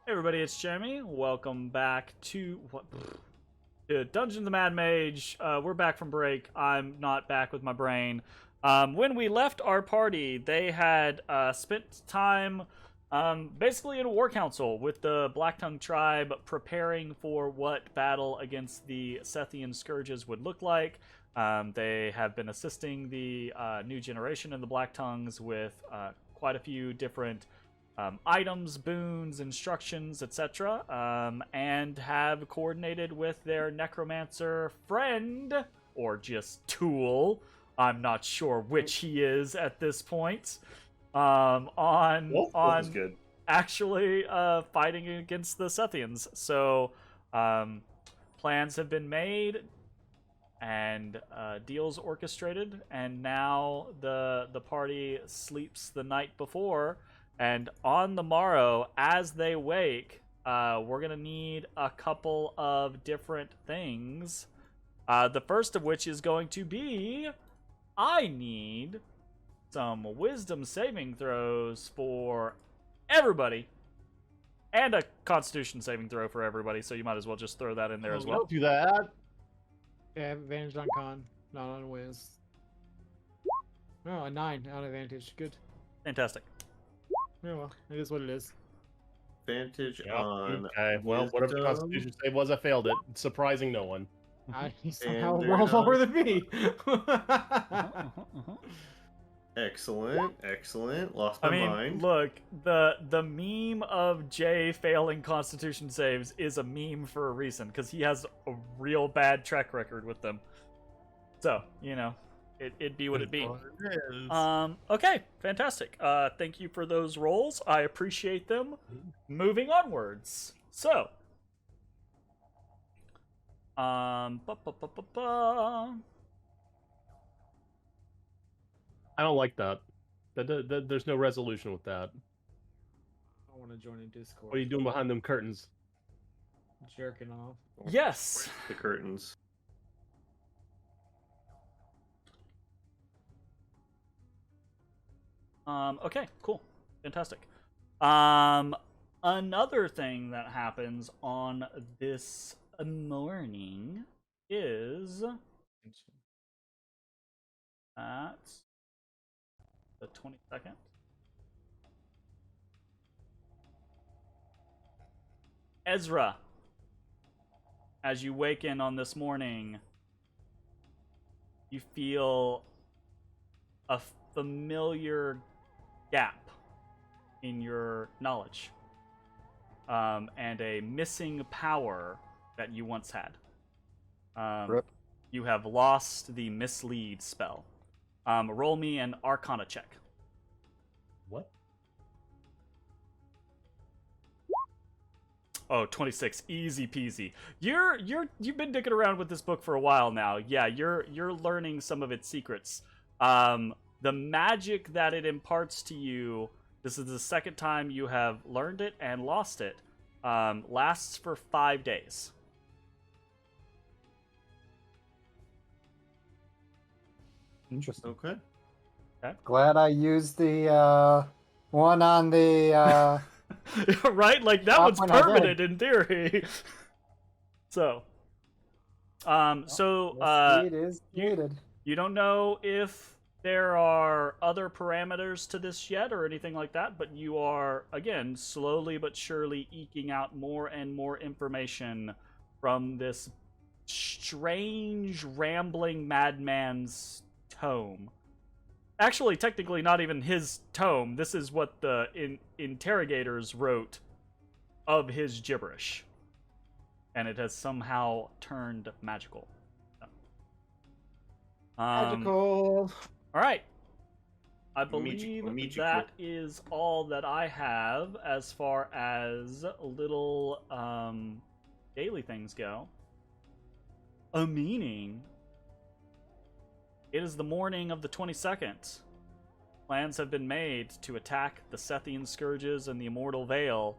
Hey everybody, it's Jeremy. Welcome back to Dungeons of Mad Mage. We're back from break. I'm not back with my brain. When we left our party, they had spent time basically in a war council with the Blacktongue tribe, preparing for what battle against the Sethian Scourges would look like. They have been assisting the new generation in the Blacktongues with quite a few different items, boons, instructions, etc., and have coordinated with their necromancer friend, or just tool. I'm not sure which he is at this point. On good. actually fighting against the Sethians. So plans have been made and deals orchestrated, and now the party sleeps the night before. And on the morrow, as they wake, we're going to need a couple of different things. The first of which is going to be, I need some wisdom saving throws for everybody. And a constitution saving throw for everybody, so you might as well just throw that in there as well. Don't do that. Yeah, advantage on con, not on whiz. Oh, a 9 out of advantage. Good. Fantastic. Yeah, well, it is what it is. Advantage Yep. on. Okay, well, whatever the Constitution save was, I failed it. Surprising no one. He somehow they're rolled not- lower than me. Excellent, excellent. Lost my I mean, mind. look, the meme of Jay failing Constitution saves is a meme for a reason, because he has a real bad track record with them. So, you know, it'd be what it be. Okay, fantastic. Thank you for those rolls. I appreciate them. Moving onwards. So, I don't like that. There's no resolution with that. I want to join in Discord. What are you doing behind them curtains? Jerking off. yes. The curtains. Okay, cool. Fantastic. Another thing that happens on this morning is at the 22nd. Ezrah, as you waken on this morning, you feel a familiar gap in your knowledge, and a missing power that you once had. Rip. You have lost the mislead spell. Roll me an Arcana check. What? Oh, 26. Easy peasy. You've been dicking around with this book for a while now. Yeah, you're learning some of its secrets. The magic that it imparts to you, this is the second time you have learned it and lost it, lasts for 5 days. Interesting. Okay. Glad I used the one on the. Right? Like, that Top one's one I did. permanent in theory. So, It is needed. you don't know if there are other parameters to this yet or anything like that, but you are, again, slowly but surely eking out more and more information from this strange, rambling madman's tome. Actually, technically not even his tome. This is what the interrogators wrote of his gibberish. And it has somehow turned magical. Magical. All right. I Magical, believe magical. that is all that I have as far as little daily things go. Meaning, it is the morning of the 22nd. Plans have been made to attack the Sethian Scourges and the Immortal Vale.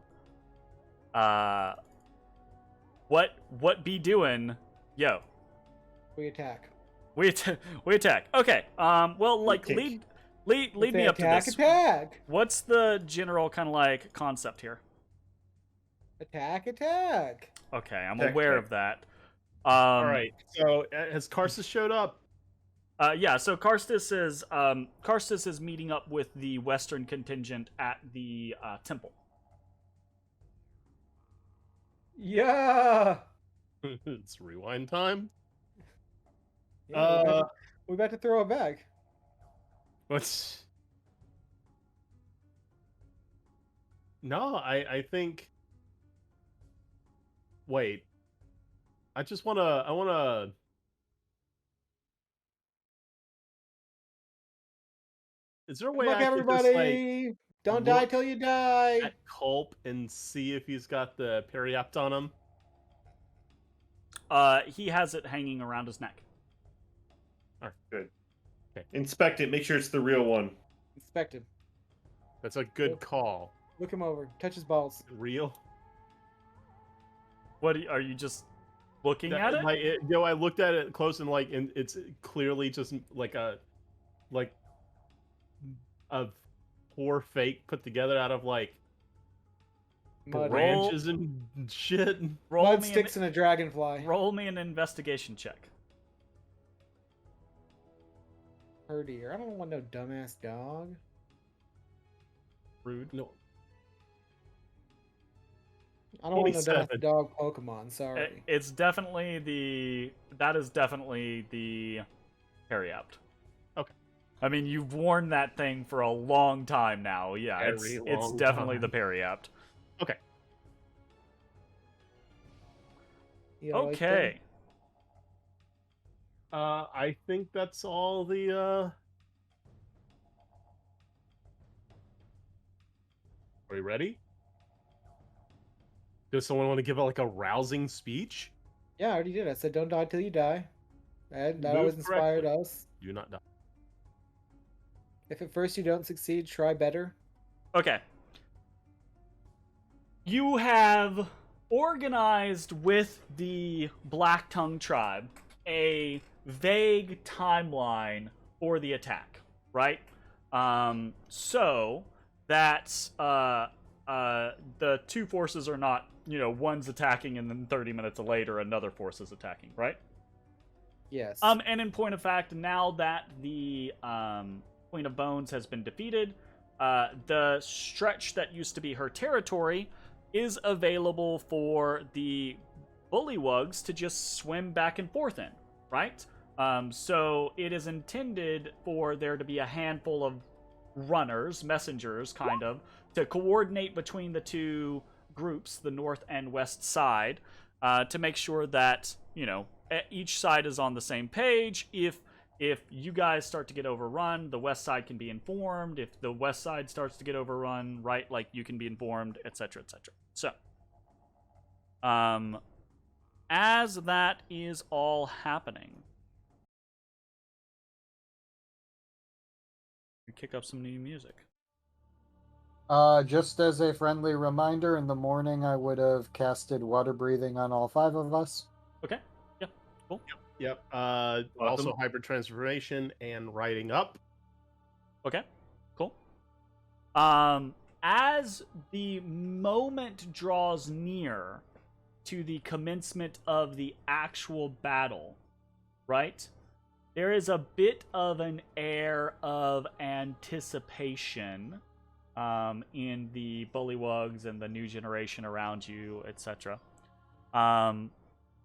What be doing? Yo. We attack. We attack. Okay. Well, like, Take. lead me up to this. Attack! What's the general kind of like concept here? Attack, attack. Okay, I'm Check, aware check. of that. All right. So has Karsus showed up? Yeah, so Karstis is meeting up with the Western contingent at the temple. Yeah. It's rewind time. Yeah, we're about to throw it back. What's? No, I think. Wait. I wanna. Is there a Good way luck, I could just like everybody. Don't die look till you die. at Culp and see if he's got the periapt on him? He has it hanging around his neck. Good. Okay. Inspect it. Make sure it's the real one. Inspect him. That's a good Yep. call. Look him over. Touch his balls. Real? What are you just looking at it? Like, I looked at it close and it's clearly just like a poor fake put together out of like Mud, branches and shit. mud sticks and a dragonfly. Roll me an investigation check. Oh dear. I don't want no dumbass dog. Rude. No. I don't want no 27. dumbass dog Pokemon. Sorry. It's definitely that is definitely the periapt. Okay. I mean, you've worn that thing for a long time now. Yeah, Very it's long definitely time. the periapt. Okay. You like Okay. I think that's all the Are we ready? Does someone want to give like a rousing speech? Yeah, I already did. I said don't die till you die. That Move always inspired correctly. us. Do not die. If at first you don't succeed, try better. Okay. You have organized with the Black Tongue tribe a vague timeline for the attack, right? So that the two forces are not, one's attacking and then 30 minutes later another force is attacking, right? Yes. And in point of fact, now that the Queen of Bones has been defeated, the stretch that used to be her territory is available for the bullywugs to just swim back and forth in, right? So it is intended for there to be a handful of runners, messengers, kind of, to coordinate between the two groups, the north and west side, to make sure that, each side is on the same page. If you guys start to get overrun, the west side can be informed. If the west side starts to get overrun, right, like, you can be informed, etc., etc. So, as that is all happening, we kick up some new music. Just as a friendly reminder, in the morning I would have casted water breathing on all 5 of us. Okay. Yeah. Cool. Yep. Also hybrid transformation and riding up. Okay. Cool. As the moment draws near to the commencement of the actual battle, right? There is a bit of an air of anticipation in the bullywugs and the new generation around you, etc.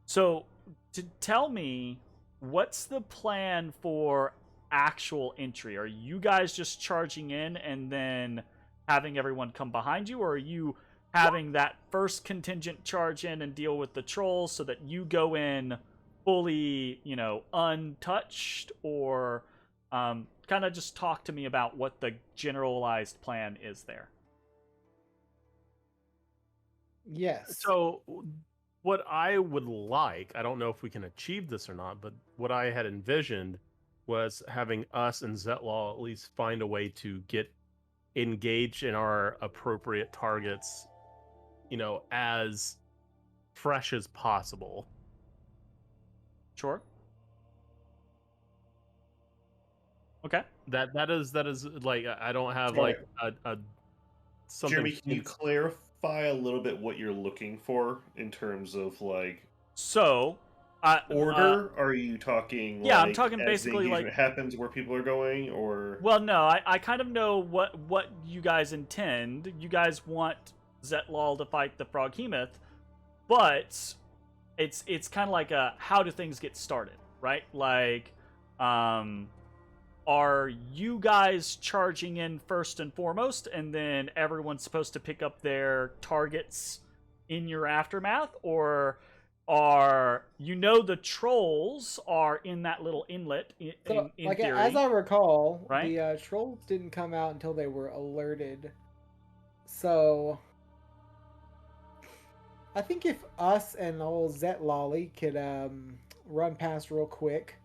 So, to tell me, what's the plan for actual entry? Are you guys just charging in and then having everyone come behind you, or are you having that first contingent charge in and deal with the trolls so that you go in fully, untouched? Or kind of just talk to me about what the generalized plan is there. Yes. So what I would like, I don't know if we can achieve this or not, but what I had envisioned was having us and Zetlaw at least find a way to get engaged in our appropriate targets, as fresh as possible. Sure. Okay. That is like, I don't have Sorry. like a something. Jeremy, can you clarify a little bit what you're looking for in terms of like So, order? Are you talking yeah, I'm like talking as basically the like. engagement happens where people are going, or Well, no, I kind of know what you guys intend. You guys want Zetlal to fight the Froghemoth, but it's kind of like a how do things get started, right? Like, are you guys charging in first and foremost, and then everyone's supposed to pick up their targets in your aftermath, or are the trolls are in that little inlet So, in like theory, as I recall, right? the trolls didn't come out until they were alerted. So, I think if us and old Zet Lolly could run past real quick,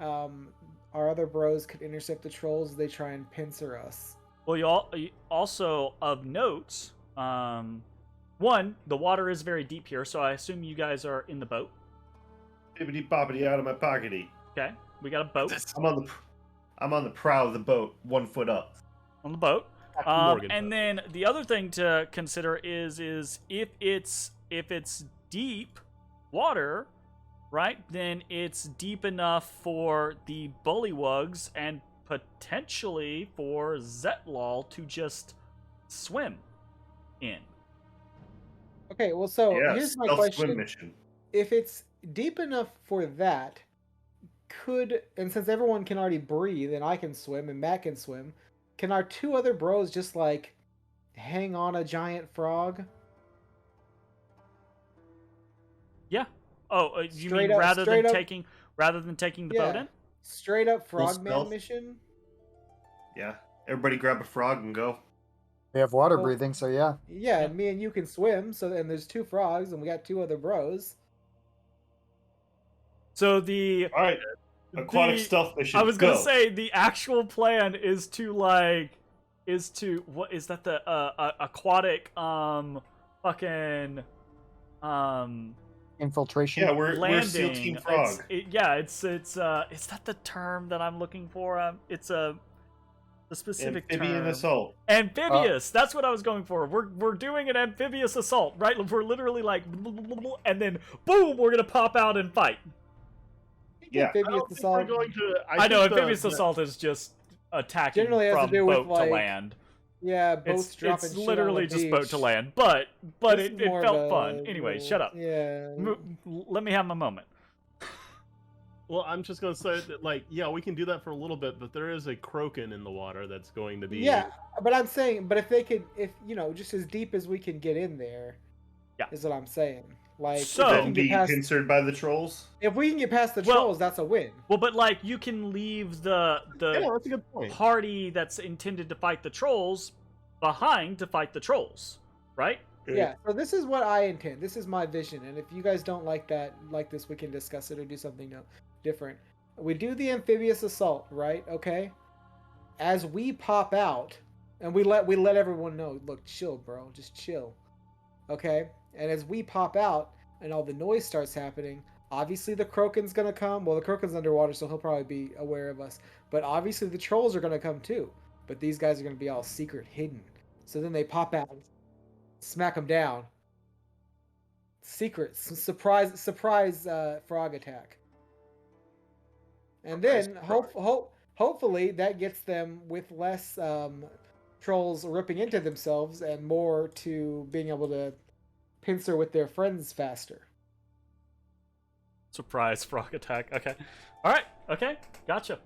our other bros could intercept the trolls as they try and pincer us. Well, you also of note, one, the water is very deep here, so I assume you guys are in the boat. bibbity bobbity out of my pockety. Okay, we got a boat I'm on the prow of the boat, 1 foot up. on the boat. Morgan And boat. then the other thing to consider is if it's deep water, right? Then it's deep enough for the bullywugs and potentially for Zetlal to just swim in. Okay, well, so Yeah, here's my stealth question: swim mission. if it's deep enough for that, and since everyone can already breathe and I can swim and Matt can swim, can our two other bros just like hang on a giant frog? Yeah. Oh, you Straight mean up- rather straight than up- taking the boat Yeah. in? Straight up Full frogman stealth? mission? Yeah, everybody grab a frog and go. We have water Well- breathing, so yeah. Yeah, and me and you can swim, so and there's two frogs and we got two other bros. So the All right, aquatic the- stealth mission. I was go. gonna say the actual plan is to what is that the aquatic fucking Infiltration. Yeah, we're landing. SEAL Team Frog. Is that the term that I'm looking for? It's the specific Amphibian term. assault. Amphibious. That's what I was going for. We're doing an amphibious assault, right? We're literally like, and then boom, we're gonna pop out and fight. Yeah. I don't Amphibious think assault. we're going to. I know think amphibious assault is just attacking Generally has to from do with, boat to like, land. Yeah, boats It's dropping shit literally on the just boat beach. to land, but This it is more of felt a fun. Anyway, little- shut up. Yeah. Let me have my moment. Well, I'm just going to say that, like, yeah, we can do that for a little bit, but there is a croaking in the water that's going to be. Yeah, but I'm saying, but if they could, just as deep as we can get in there, Yeah. is what I'm saying. Like, So- if we Then can be get past, pincered by the trolls. if we can get past the Well- trolls, that's a win. Well, but like you can leave Yeah, the that's a good point. party that's intended to fight the trolls behind to fight the trolls, right? Yeah. So this is what I intend. This is my vision, and if you guys don't like this, we can discuss it or do something different. We do the amphibious assault, right? Okay. As we pop out, and we let everyone know, look, chill, bro, just chill. Okay. And as we pop out, and all the noise starts happening, obviously the Kroken's gonna come. Well, the Kroken's underwater, so he'll probably be aware of us. But obviously the trolls are gonna come too. But these guys are gonna be all secret, hidden. So then they pop out, smack them down. Secret, surprise frog attack. And then hopefully that gets them with less trolls ripping into themselves and more to being able to pincer with their friends faster. Surprise frog attack. Okay. All right. Okay. Gotcha.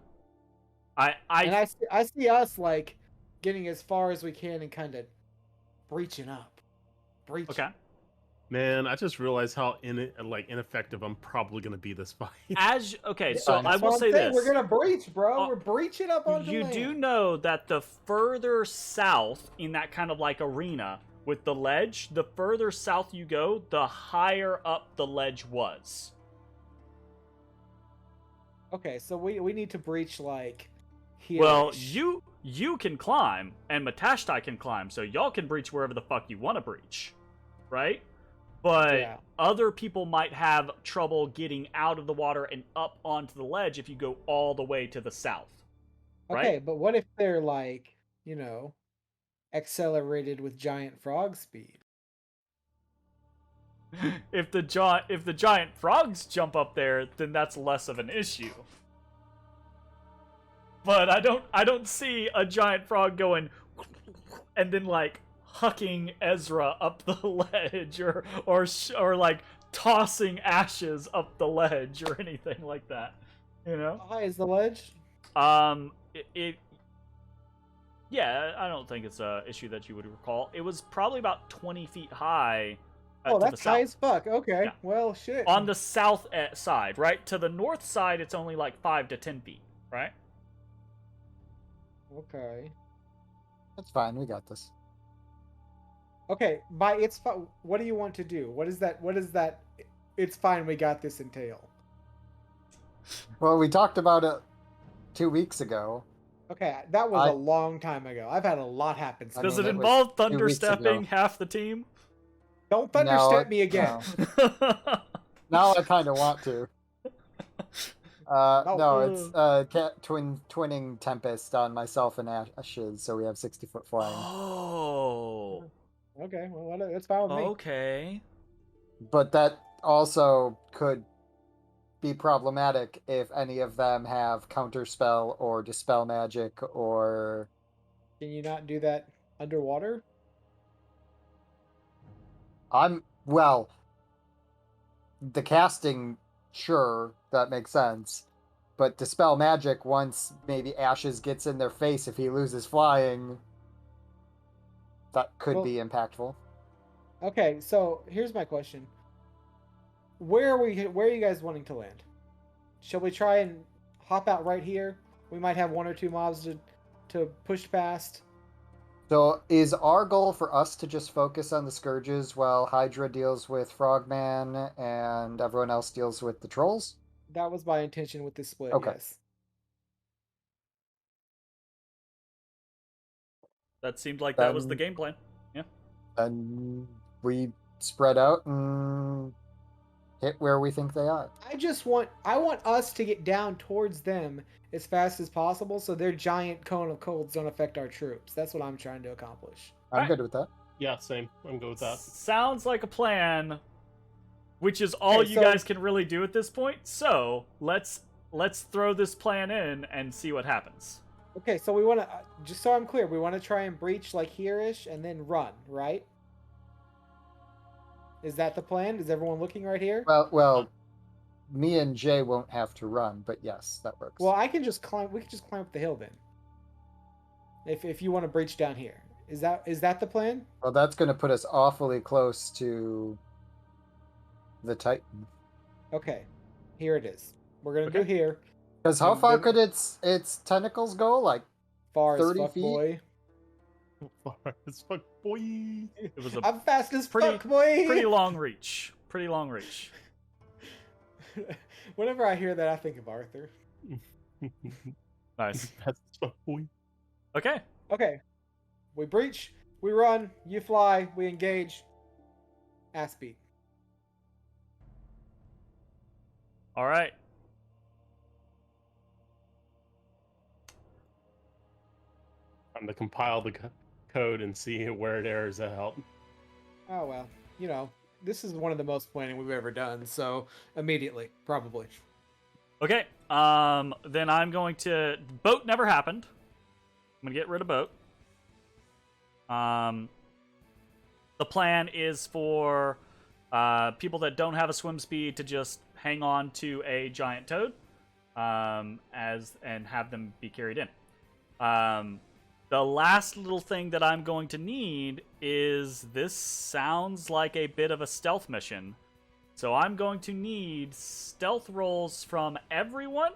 And I see us like getting as far as we can and kind of breaching up. Okay. Man, I just realized how ineffective I'm probably going to be this fight. Okay, so Fine. I That's will what I'm say saying. this. We're gonna breach, bro. Uh, We're breaching up onto You land. do know that the further south in that kind of like arena with the ledge, the further south you go, the higher up the ledge was. Okay, so we need to breach like here. Well, you can climb, and Matashtai can climb, so y'all can breach wherever the fuck you want to breach, right? But Yeah. other people might have trouble getting out of the water and up onto the ledge if you go all the way to the south. Okay, right? but what if they're like, accelerated with giant frog speed. If the giant frogs jump up there, then that's less of an issue. But I don't see a giant frog going and then like hucking Ezrah up the ledge or like tossing ashes up the ledge or anything like that. You know? How high is the ledge? Yeah, I don't think it's a issue that you would recall. It was probably about 20 feet high. Oh, To the that's high south. as fuck. Okay, Yeah. well, shit. On the south side, right? To the north side, it's only like 5 to 10 feet, right? Okay. That's fine. We got this. Okay, what do you want to do? What is that? It's fine, we got this entail. Well, we talked about it 2 weeks ago. Okay, that was a long time ago. I've had a lot happen since. Does mean, it it was involve 2 weeks ago. thunderstepping half the team? Don't thunderstep me No, again. Now I kind of want to. No, it's No. twinning Tempest on myself and Ashes, so we have 60-foot flying. Oh. Okay, well, that's fine with me. Okay. But that also could be problematic if any of them have counterspell or dispel magic or. Can you not do that underwater? Well, the casting, sure, that makes sense. But dispel magic, once maybe Ashes gets in their face if he loses flying, that could be impactful. Okay, so here's my question. Where are you guys wanting to land? Shall we try and hop out right here? We might have 1 or 2 mobs to push past. So is our goal for us to just focus on the Scourges while Hydra deals with Frogman and everyone else deals with the Trolls? That was my intention with this split, Okay. yes. That seemed like that was the game plan. Yeah. And we spread out and hit where we think they are. I want us to get down towards them as fast as possible so their giant cone of colds don't affect our troops. That's what I'm trying to accomplish. I'm good with that. Yeah, same. I'm good with that. Sounds like a plan, which is all you guys can really do at this point. So let's throw this plan in and see what happens. Okay, so we want to, just so I'm clear, we want to try and breach like here-ish and then run, right? Is that the plan? Is everyone looking right here? Well, me and Jay won't have to run, but yes, that works. Well, we can just climb up the hill then. If you want to breach down here. Is that the plan? Well, that's going to put us awfully close to the Titan. Okay. Here it is. We're going to do here. Because how far could its tentacles go? Like far 30 as fuck, feet? Boy. Far as fuck, boy. It was I'm fast as pretty, fuck, boy. Pretty long reach. Pretty long reach. Whenever I hear that, I think of Arthur. Nice. Fast as fuck, boy. Okay. Okay. We breach, we run, you fly, we engage. Ass beat. All right. Time to compile the code and see where it errors that help. Oh, well. You know, this is one of the most planning we've ever done, so immediately, probably. Okay. Then I'm going to... Boat never happened. I'm going to get rid of boat. The plan is for people that don't have a swim speed to just hang on to a giant toad and have them be carried in. The last little thing that I'm going to need is, this sounds like a bit of a stealth mission. So I'm going to need stealth rolls from everyone.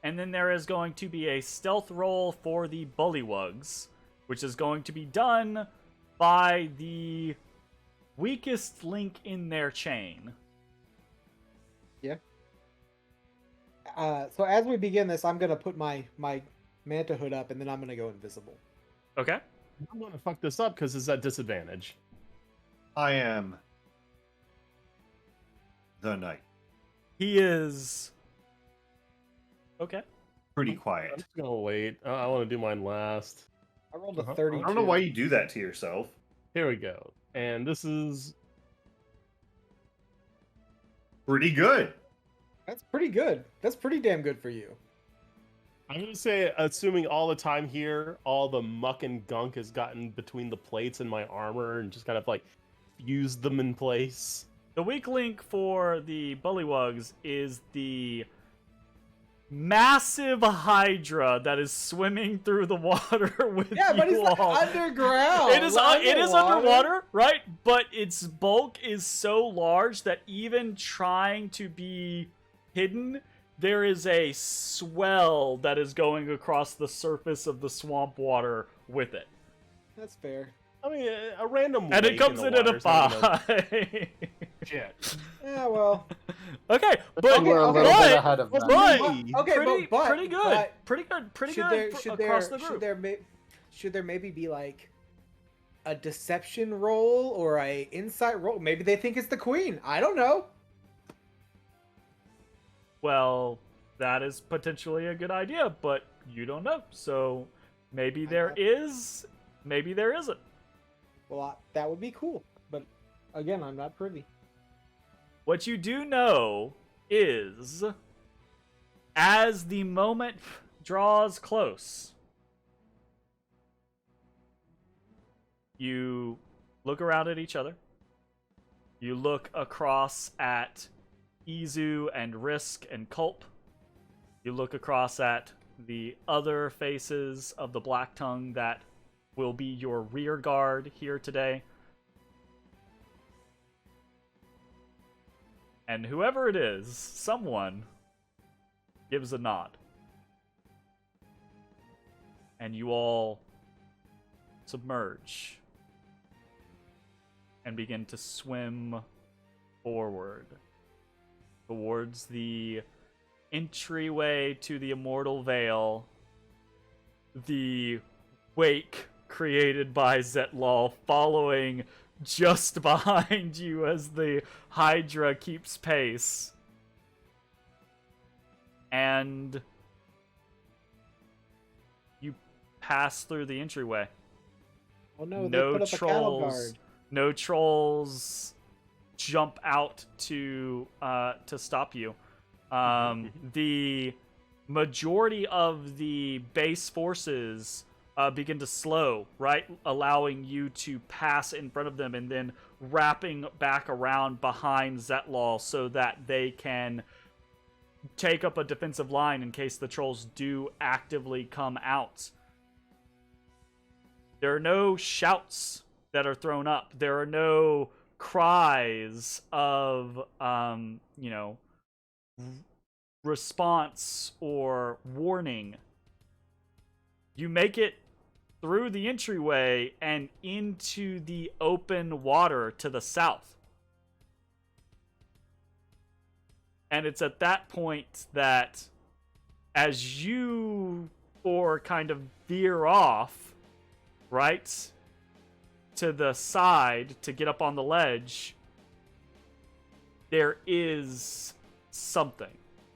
And then there is going to be a stealth roll for the bullywugs, which is going to be done by the weakest link in their chain. Yeah. So as we begin this, I'm going to put my manta hood up, and then I'm going to go invisible. Okay. I'm going to fuck this up because it's at disadvantage. I am the knight. He is... Okay. Pretty I'm quiet. just going to wait. I want to do mine last. I rolled a Uh-huh. 32. I don't know why you do that to yourself. Here we go. And this is Pretty good. That's pretty good. That's pretty damn good for you. I'm gonna say, assuming all the time here, all the muck and gunk has gotten between the plates in my armor and just kind of like fused them in place. The weak link for the bullywugs is the massive hydra that is swimming through the water with Yeah, but you he's like all. underground. It is underwater, right? But its bulk is so large that even trying to be hidden, there is a swell that is going across the surface of the swamp water with it. That's fair. I mean, a random And it lake comes the in at a water's not gonna- 5. Shit. Yeah, well. Okay, But but, we're a little but- bit ahead of Let's them. move on. Okay, but pretty good. but Pretty good. Pretty should good there, should across there, the group. should there maybe be like a deception roll or a insight roll? Maybe they think it's the queen. I don't know. Well, that is potentially a good idea, but you don't know. So maybe there is, maybe there isn't. Well, that would be cool. But again, I'm not privy. What you do know is, as the moment draws close, you look around at each other. You look across at Izu and Risk and Culp. You look across at the other faces of the Black Tongue that will be your rear guard here today. And whoever it is, someone gives a nod. And you all submerge and begin to swim forward towards the entryway to the Immortal Vale, the wake created by Zetlal following just behind you as the Hydra keeps pace. And you pass through the entryway. Oh no, they No put up a cattle trolls. guard. No trolls jump out to stop you. The majority of the base forces begin to slow, right? Allowing you to pass in front of them and then wrapping back around behind Zetlal so that they can take up a defensive line in case the trolls do actively come out. There are no shouts that are thrown up. There are no cries of, response or warning. You make it through the entryway and into the open water to the south. And it's at that point that, as you kind of veer off, right, to the side to get up on the ledge, there is something,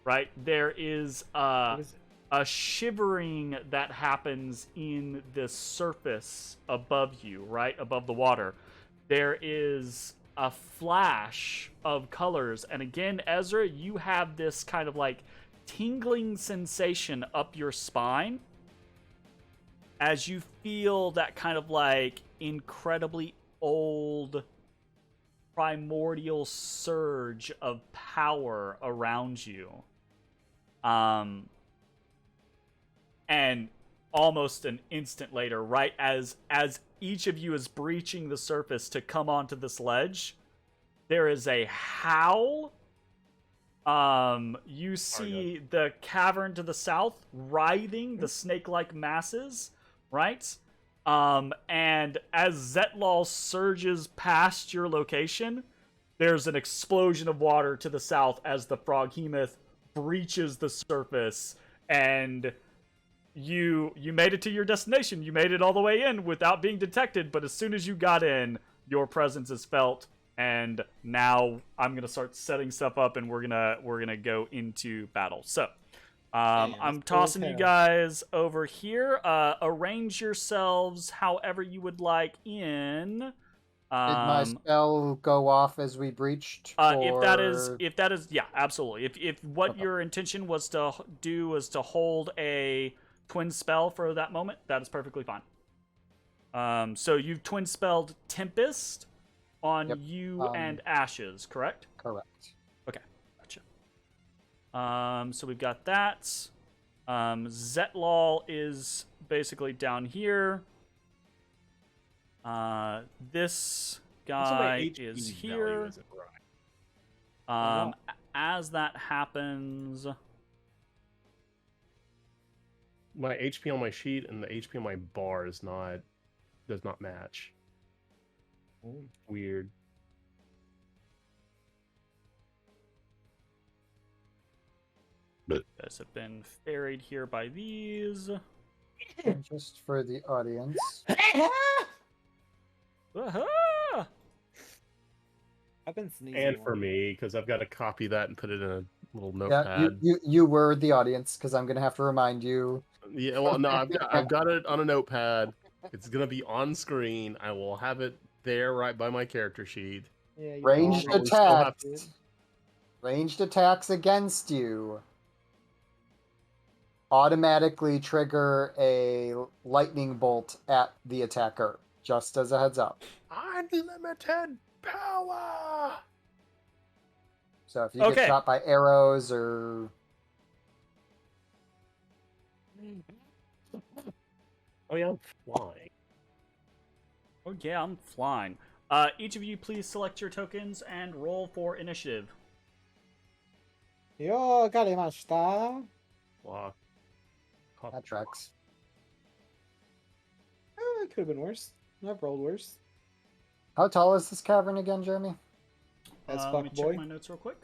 right? There is What is it? a shivering that happens in the surface above you, right? Above the water. There is a flash of colors. And again, Ezra, you have this kind of like tingling sensation up your spine as you feel that kind of like incredibly old primordial surge of power around you. And almost an instant later, right as each of you is breaching the surface to come onto this ledge, there is a howl. You see the cavern to the south writhing, the snake-like masses, right? And as Zetlal surges past your location, there's an explosion of water to the south as the Froghemoth breaches the surface, and you made it to your destination. You made it all the way in without being detected, but as soon as you got in, your presence is felt, and now I'm gonna start setting stuff up, and we're gonna go into battle. So, Damn, I'm that's cool as tossing you hell. guys over here. Arrange yourselves however you would like in. Did my spell go off as we breached? If that is, yeah, absolutely. If what Okay. your intention was to do was to hold a twin spell for that moment, that is perfectly fine. So you've twin spelled Tempest on Yep. you and Ashes, correct? Correct. Okay, gotcha. So we've got that. Zetlal is basically down here. This What's my guy HP is value, here. is it right? As that happens, My HP on my sheet and the HP on my bar does not match. Weird. guys have been ferried here by these. Just for the audience. Aha! I've been sneezing. And for me, because I've got to copy that and put it in a little Yeah, notepad. you were the audience because I'm gonna have to remind you. Yeah, well, no, I've got it on a notepad. It's gonna be on screen. I will have it there right by my character sheet. Yeah, you Ranged probably still have attacks. Ranged attacks against you automatically trigger a lightning bolt at the attacker. Just as a heads up. Unlimited power. So if you Okay. get shot by arrows or Oh yeah, I'm flying. Oh yeah, I'm flying. Each of you please select your tokens and roll for initiative. Yo, garimashita. Wow. that tracks. It could have been worse. I've rolled worse. How tall is this cavern again, Jeremy? As Let me fuck check boy. my notes real quick.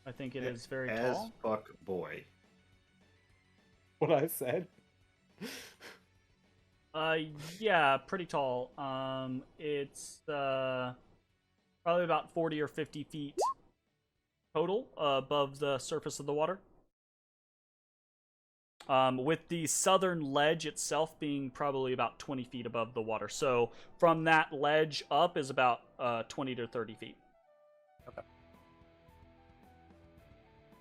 I think it is very As tall. fuck boy. What I said. Yeah, pretty tall. It's probably about 40 or 50 feet total above the surface of the water. With the southern ledge itself being probably about 20 feet above the water. So from that ledge up is about 20 to 30 feet.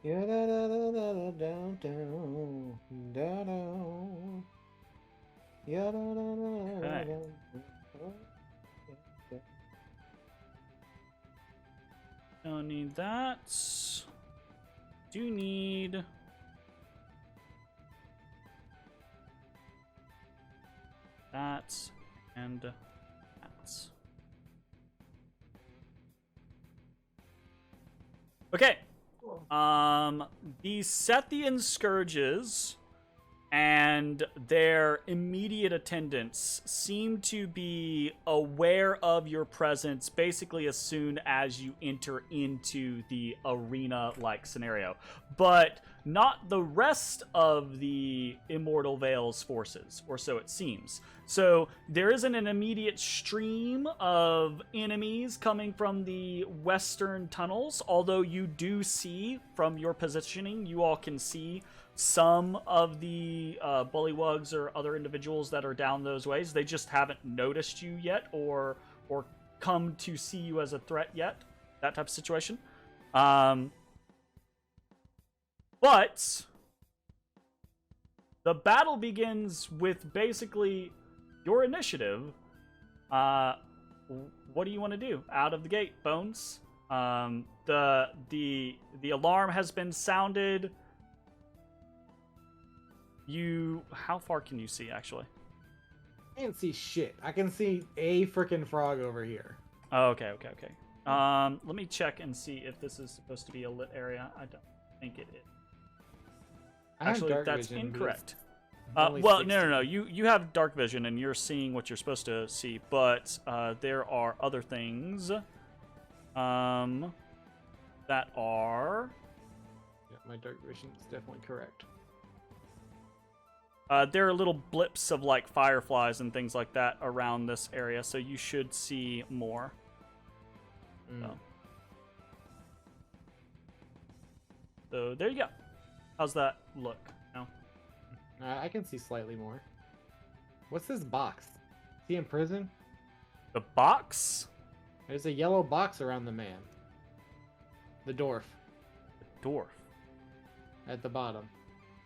Yeah, da da da da da down down da da. Yeah, da da da da Okay. da. Don't need that. Do need... that and that. Okay. The Sethian Scourges and their immediate attendants seem to be aware of your presence basically as soon as you enter into the arena-like scenario. But not the rest of the Immortal Vale's forces, or so it seems. So there isn't an immediate stream of enemies coming from the western tunnels, although you do see, from your positioning, you all can see some of the bullywugs or other individuals that are down those ways. They just haven't noticed you yet or come to see you as a threat yet. That type of situation. But the battle begins with basically your initiative. What do you want to do out of the gate, Bones? The alarm has been sounded. How far can you see, actually? I can't see shit. I can see a freaking frog over here. Oh, okay. Let me check and see if this is supposed to be a lit area. I don't think it is. I have Actually, dark that's vision, but incorrect. it's only Well, 60. no. You have dark vision and you're seeing what you're supposed to see, but there are other things that are. Yeah, my dark vision is definitely correct. There are little blips of like fireflies and things like that around this area, so you should see more. So there you go. How's that look? No. I can see slightly more. What's this box? Is he in prison? The box? There's a yellow box around the man. The dwarf The dwarf. at the bottom.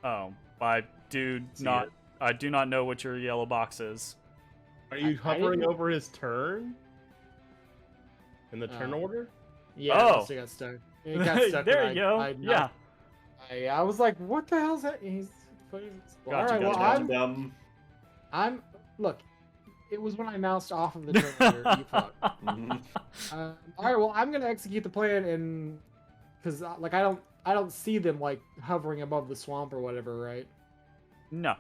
Oh, I do See not. it. I do not know what your yellow box is. Are you I hovering didn't- over his turn? In the turn Oh. order? Yeah, Oh. it must have got stuck. It got stuck. there when you go. I Yeah. I was like, what the hell's that? He's. Gotcha, All right, well, gotcha. I'm. Look, it was when I moused off of the turn order. You fuck. Mhm. All right, well, I'm gonna execute the plan, and because like I don't see them like hovering above the swamp or whatever, right? No.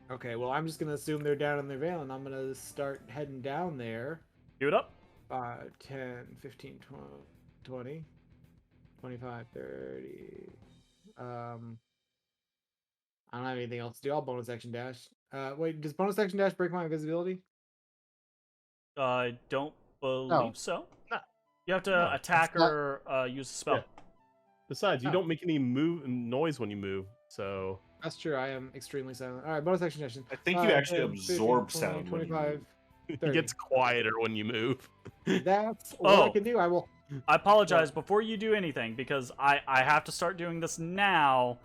Okay, well, I'm just gonna assume they're down in their veil, and I'm gonna start heading down there. Do it up. 5, 10, 15, 12, 20, 25, 30. I don't have anything else to do. I'll bonus action dash. Wait, does bonus action dash break my invisibility? I don't believe so. No. You have to No, attack it's not- or use a spell. Yeah. Besides, you Oh. don't make any noise when you move, so That's true. I am extremely silent. All right, bonus action dash. I think you 5, actually 10, 15, absorb 20, sound when you 25. move. it 30. gets quieter when you move. That's what I Oh. can do. I will. I apologize before you do anything because I have to start doing this now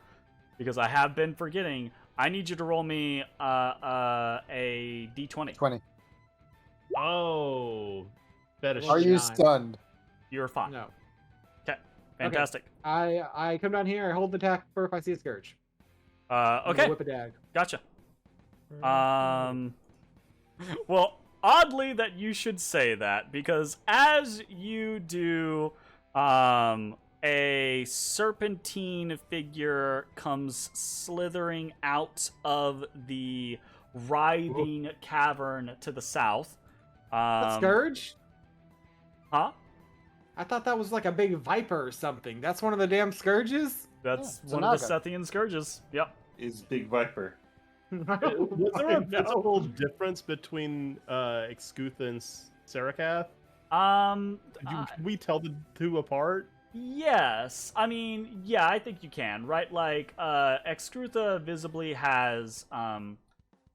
because I have been forgetting. I need you to roll me a d20. 20. Oh, fetish. Are you Nine. stunned? You're fine. No. Fantastic. I come down here. I hold the attack for if I see a scourge. I'm gonna Okay. Whip a dag. Gotcha. Well, oddly that you should say that because as you do, a serpentine figure comes slithering out of the writhing cavern to the south. A scourge? Huh? I thought that was like a big viper or something. That's one of the damn scourges. That's it's a one of the naga. Sethian scourges. Yep. Is Big Viper. Was there a No. physical difference between Excutha and Sarakath? Can we tell the two apart? Yes. I mean, yeah, I think you can, right? Like, Excrutha visibly has, I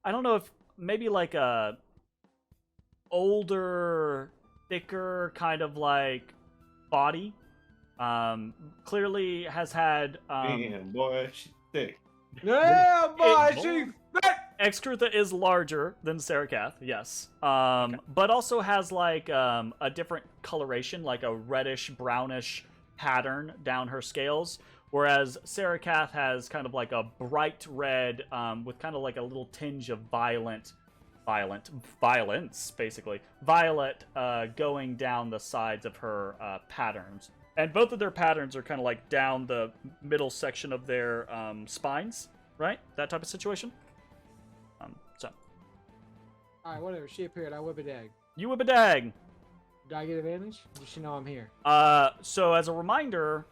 don't know if maybe like a older, thicker kind of like body. Clearly has had, Man, boy, she's thick. Yeah, boy, It- she. Excrutha is larger than Sarakath, yes. But also has like a different coloration, like a reddish, brownish pattern down her scales, whereas Sarakath has kind of like a bright red with kind of like a little tinge of violence, basically. Violet going down the sides of her patterns. And both of their patterns are kind of like down the middle section of their spines, right? That type of situation. So All right, whatever. She appeared. I whip a dag. you whip a dag. Do I get advantage? Does she know I'm here? So as a reminder,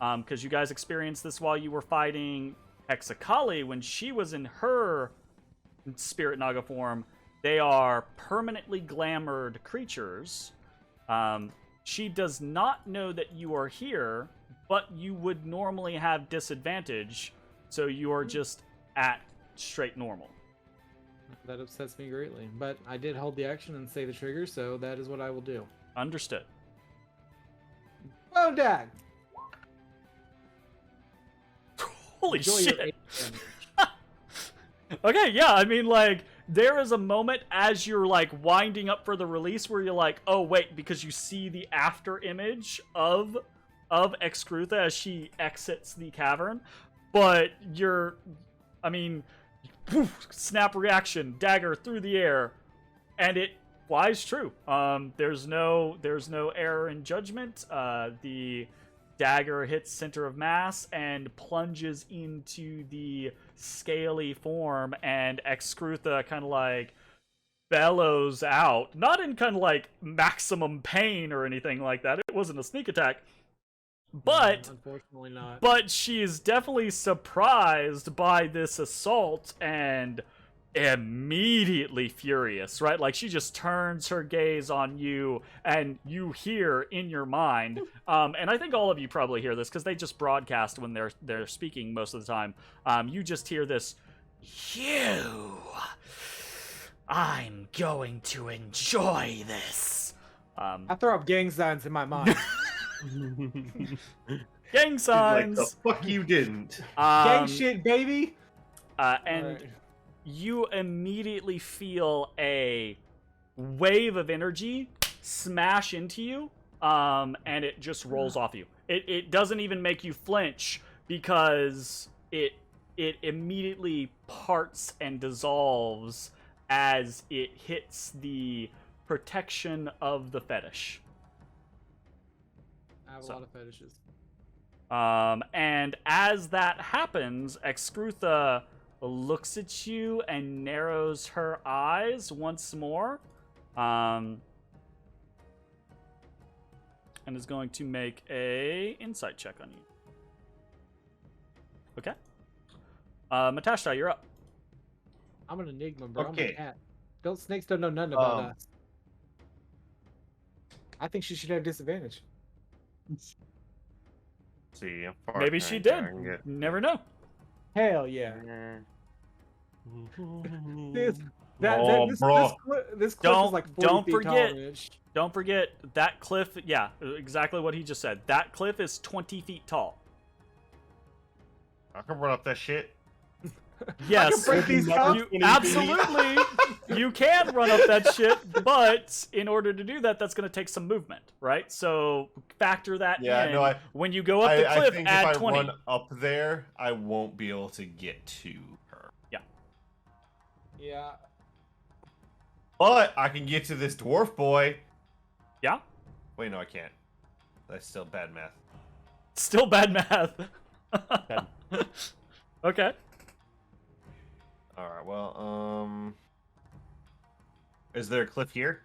because you guys experienced this while you were fighting Hexakali when she was in her spirit naga form, they are permanently glamored creatures. She does not know that you are here, but you would normally have disadvantage, so you are just at straight normal. That upsets me greatly. But I did hold the action and say the trigger, so that is what I will do. Understood. Oh, dag! Holy Enjoy shit! your 8 damage. Okay, yeah, I mean, like, there is a moment as you're, like, winding up for the release where you're like, oh, wait, because you see the after image of Excrutha as she exits the cavern, but I mean, poof, snap reaction, dagger through the air, and it flies true. There's no error in judgment. The dagger hits center of mass and plunges into the scaly form, and Excrutha kind of like bellows out, not in kind of like maximum pain or anything like that. It wasn't a sneak attack, but Unfortunately not. but she is definitely surprised by this assault and immediately furious, right? Like she just turns her gaze on you, and you hear in your mind, and I think all of you probably hear this because they just broadcast when they're speaking most of the time. You just hear this, "You, I'm going to enjoy this." I throw up gang signs in my mind. Gang Like, signs. the fuck you didn't. Gang shit, baby. And Alright. you immediately feel a wave of energy smash into you, and it just rolls off you. It doesn't even make you flinch because it immediately parts and dissolves as it hits the protection of the fetish. I have a lot of fetishes. And as that happens, Excrutha looks at you and narrows her eyes once more, and is going to make a insight check on you. Okay. Matashtai, you're up. I'm an enigma, bro. I'm Okay. a cat. Snakes don't know nothing about us. I think she should have disadvantage. See, how far Maybe can she I did. get? Never know. Hell yeah. This Bro. this cliff Don't- is like 40 don't feet forget- tall, Mitch. Don't forget that cliff. Yeah, exactly what he just said. That cliff is 20 feet tall. I can run up that shit. Yes, break these cups. you absolutely you can run up that shit, but in order to do that, that's going to take some movement, right? So factor that Yeah, in. no, When you go up the cliff, I think add if I 20. run up there, I won't be able to get to her. Yeah. But I can get to this dwarf boy. Yeah, Wait, no, I can't. That's still bad math. still bad math. Okay. All right. Well, is there a cliff here?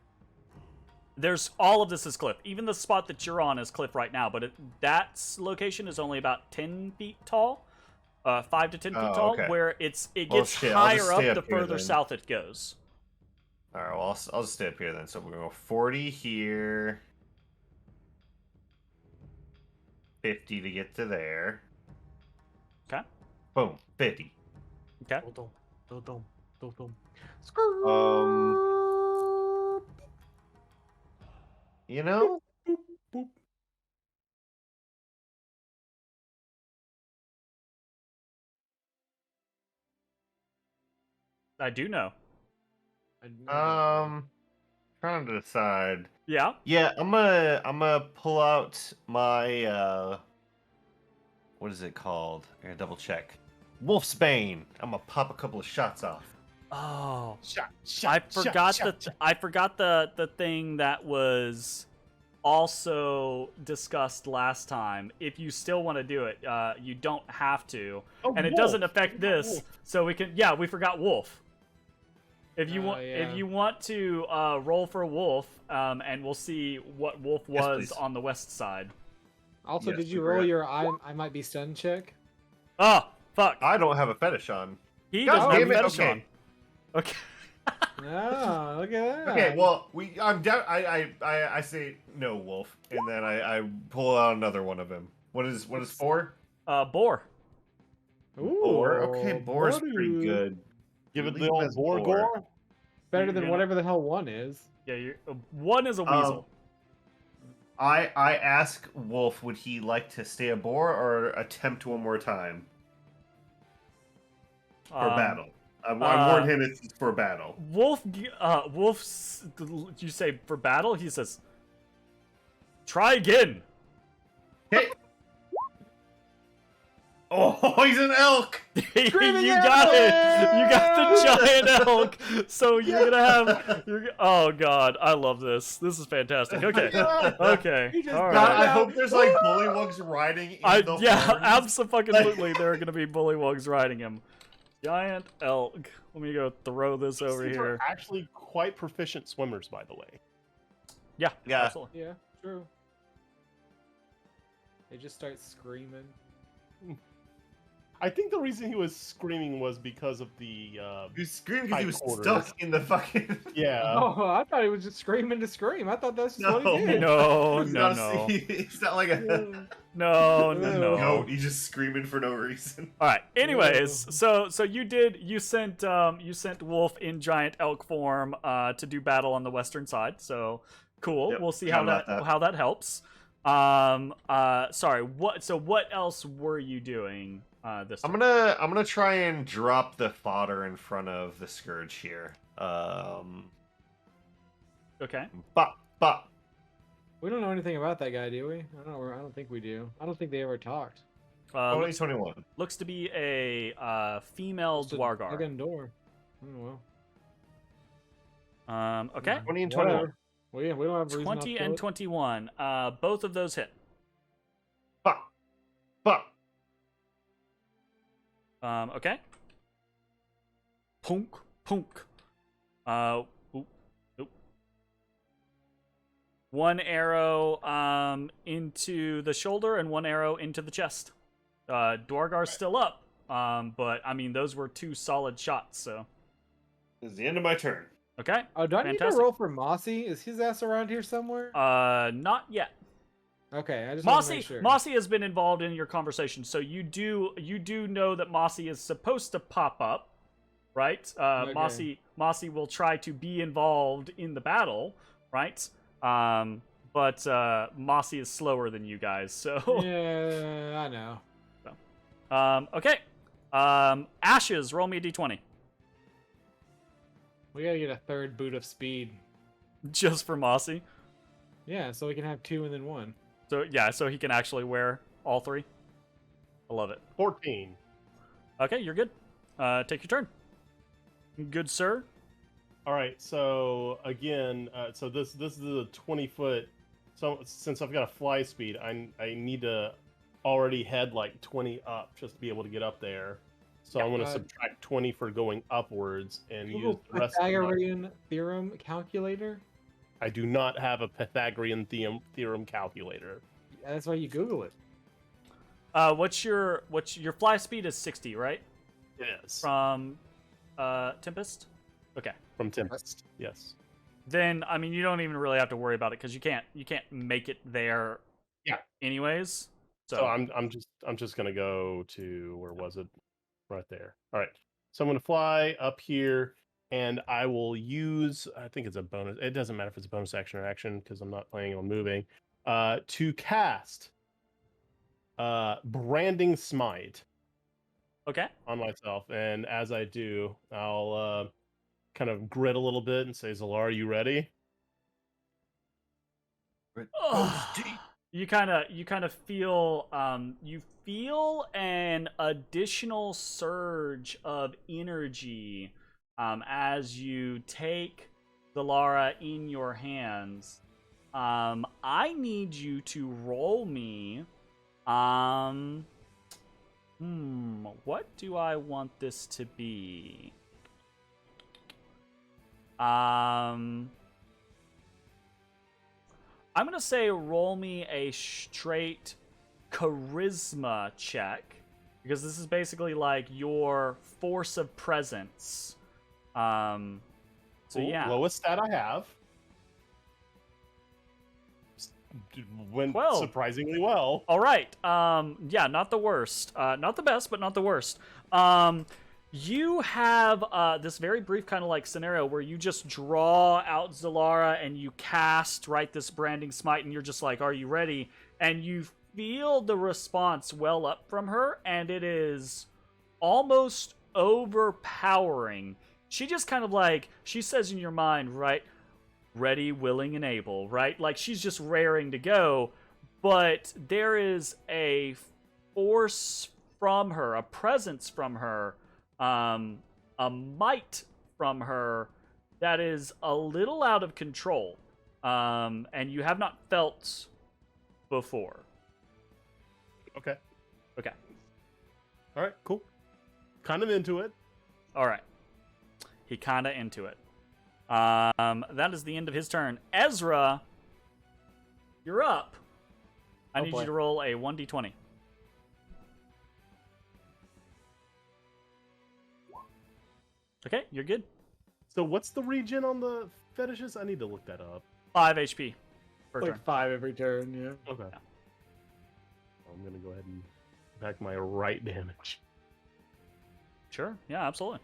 There's all of this is cliff. Even the spot that you're on is cliff right now, but that location is only about 10 feet tall, 5 to 10 feet tall. okay. Where it Well, gets shit, I'll just higher stay up the up here further then. south it goes. All right. Well, I'll just stay up here then. So we're gonna go 40 here, 50 to get to there. Okay. Boom, 50. Okay. You know, I do know. trying to decide. Yeah. Yeah, I'm gonna pull out my what is it called? I gotta double check. Wolf's Bane. I'm gonna pop a couple of shots off. Oh, Shot, I forgot the thing that was also discussed last time. If you still want to do it, you don't have to, and it doesn't affect this. So we can. Yeah, we forgot Wolf. If you want, yeah. if you want to roll for Wolf, and we'll see what Wolf was please. on the west side. Also, Yes, did you we roll forgot. your I might be stunned check? Oh, fuck! I don't have a fetish on. He God doesn't have damn a it, fetish okay. on. Okay. Oh, look at that. Okay, well, I say no, Wolf, and then I pull out another one of him. What is 4? Boar. Ooh, Boar. Okay, Boar's buddy. pretty good. Give it Leave the old as boar boar. gore. Better You're than gonna- whatever the hell one is. Yeah, one is a weasel. I ask Wolf, would he like to stay a boar or attempt one more time for battle? I warned him it's for battle. Wolf, you say for battle? He says, try again. Okay. Oh, he's an elk. You Screaming got it. You got the elk! giant elk. So you're gonna have. Oh god, I love this. This is fantastic. Okay. Okay. He just All God, right. I hope there's like bullywugs riding in the Yeah, horns. absolutely. There are gonna be bullywugs riding him. Giant elk. Let me go throw this over These here. are actually quite proficient swimmers, by the way. Yeah. Yeah. Absolutely. Yeah, true. They just start screaming. I think the reason he was screaming was because of the He was screaming because he was Tight stuck in the fucking. yeah. Oh, I thought he was just screaming to scream. I thought that's just what he did. No, He's no, not- no. It's not like a No, no, no. goat. He's just screaming for no reason. All right. Anyways, so you sent Wolf in giant elk form to do battle on the western side. So cool. Yep, We'll see forgot how about that. that helps. Sorry. What else were you doing this I'm turn? gonna try and drop the fodder in front of the scourge here. Okay. Bop. We don't know anything about that guy, do we? I don't think we do. I don't think they ever talked. Only Looks, 21. looks to be a female Just a Dwargar. fucking door. Oh well. Okay. 20 and 21. Whatever. Well, yeah, we don't have a reason not 20 to and kill it. 21. Both of those hit. Bop. Okay. Punk. Oop. One arrow into the shoulder and one arrow into the chest. Dwargar's still up. But I mean those were two solid shots, so. This is the end of my turn. Okay. Oh, do I need to Fantastic. roll for Mossy? Is his ass around here somewhere? Not yet. Okay, I just want to make sure. Mossy has been involved in your conversation, so you do know that Mossy is supposed to pop up, right? Okay. Mossy will try to be involved in the battle, right? But Mossy is slower than you guys, so. Yeah, I know. Okay. Ashes, roll me a d20. We gotta get a third boot of speed. Just for Mossy. Yeah, so we can have 2 and then 1. So yeah, so he can actually wear all 3. I love it. 14. Okay, you're good. Take your turn. Good, sir. All right, so again, so this is a 20-foot. So since I've got a fly speed, I need to already head like 20 up just to be able to get up there. So I'm going to subtract 20 for going upwards and use Google the rest of my... Pythagorean theorem calculator. I do not have a Pythagorean theorem calculator. That's why you Google it. What's your fly speed is 60, right? It is. From Tempest? Okay. From Tempest, yes. Then I mean you don't even really have to worry about it because you can't make it there. Yeah. Anyways. So I'm just gonna go to where was it? Right there. All right. So I'm gonna fly up here, and I will use. I think it's a bonus. It doesn't matter if it's a bonus action or action because I'm not planning on moving. To cast branding smite. Okay. On myself, and as I do, I'll kind of grit a little bit and say, "Zalar, you ready?" You kind of feel you feel an additional surge of energy as you take Zalara in your hands. I need you to roll me what do I want this to be? I'm gonna say roll me a straight charisma check because this is basically like your force of presence. So Cool. yeah, Lowest stat I have. Went 12. surprisingly well. All right. Yeah, not the worst. Not the best, but not the worst. You have this very brief kind of like scenario where you just draw out Zalara and you cast this branding smite, and you're just like, "Are you ready?" And you feel the response well up from her, and it is almost overpowering. She just kind of like she says in your mind, right? Ready, willing, and able, right? Like she's just raring to go, but there is a force from her, a presence from her, a might from her that is a little out of control, and you have not felt before. Okay. Okay. All right. Cool. Kind of into it. All right. He kinda into it. That is the end of his turn. Ezra, you're up. I need boy. you to roll a 1d20. Okay, you're good. So what's the regen on the fetishes? I need to look that up. 5 HP per Like turn. 5 every turn, yeah. Okay. I'm gonna go ahead and back my right damage. Sure. Yeah, absolutely.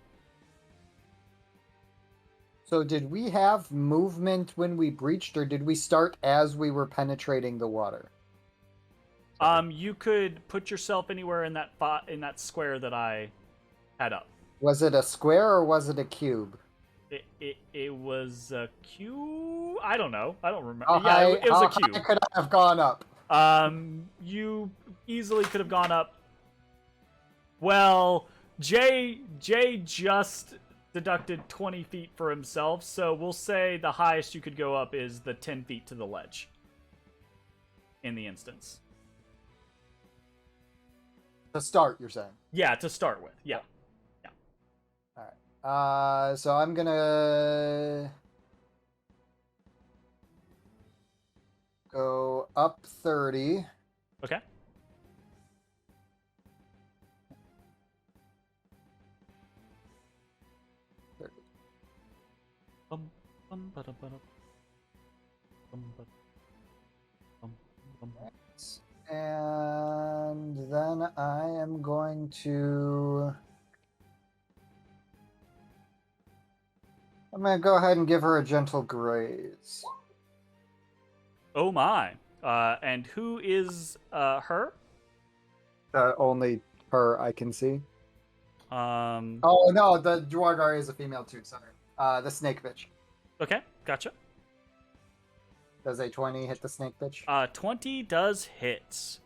So did we have movement when we breached, or did we start as we were penetrating the water? You could put yourself anywhere in that square that I had up. Was it a square or was it a cube? It was a cube. I don't know. I don't remember. How Yeah, high, it was how a cube. high could I have gone up? You easily could have gone up. Well, Jay just deducted 20 feet for himself, so we'll say the highest you could go up is the 10 feet to the ledge. In the instance. To start, you're saying? Yeah, to start with. Yeah. So I'm gonna go up 30. Okay. Bum, bum, ba-da, ba-da. Bum, ba- bum, bum. And then I am going to... I'm going to go ahead and give her a gentle graze. Oh my. And who is her? Only her I can see. Um. Oh, no, the Dwargar is a female too, sorry. The snake bitch. Okay, gotcha. Does a 20 hit the snake bitch? 20 does hit.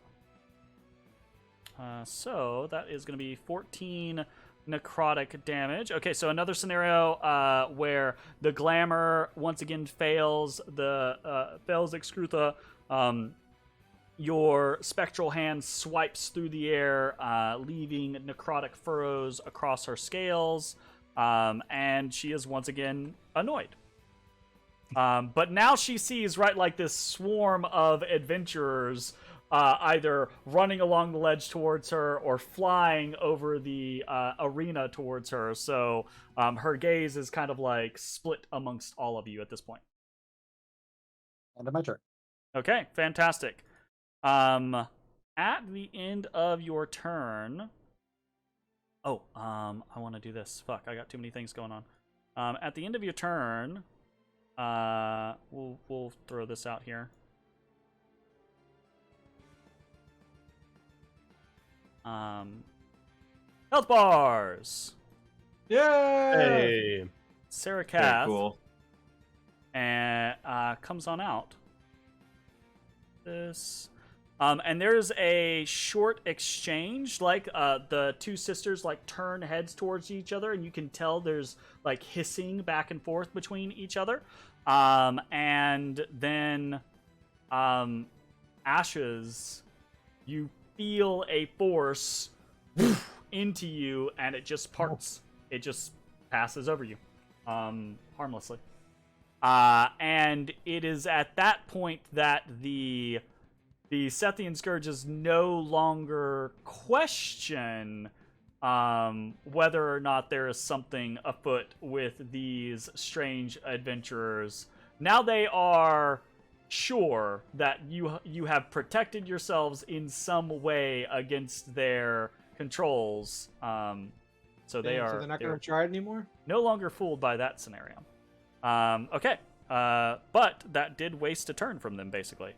So that is going to be 14 necrotic damage. Okay, so another scenario where the glamour once again fails. Fails Excrutha. Your spectral hand swipes through the air, leaving necrotic furrows across her scales, and she is once again annoyed. But now she sees, right, like this swarm of adventurers either running along the ledge towards her or flying over the arena towards her. So her gaze is kind of like split amongst all of you at this point. End of my turn. Okay, fantastic. At the end of your turn... Oh, I want to do this. Fuck, I got too many things going on. At the end of your turn... we'll throw this out here. Health bars. Yeah. Hey. Sarah Very Kath cool. and comes on out. This. And there's a short exchange, like the two sisters like turn heads towards each other, and you can tell there's like hissing back and forth between each other. And then Ashes, you feel a force into you, and it just parts. It just passes over you, harmlessly. And it is at that point that the Sethian Scourges no longer question whether or not there is something afoot with these strange adventurers. Now they are sure that you have protected yourselves in some way against their controls. So they are. So they're not going to try it anymore? No longer fooled by that scenario. Okay. But that did waste a turn from them, basically.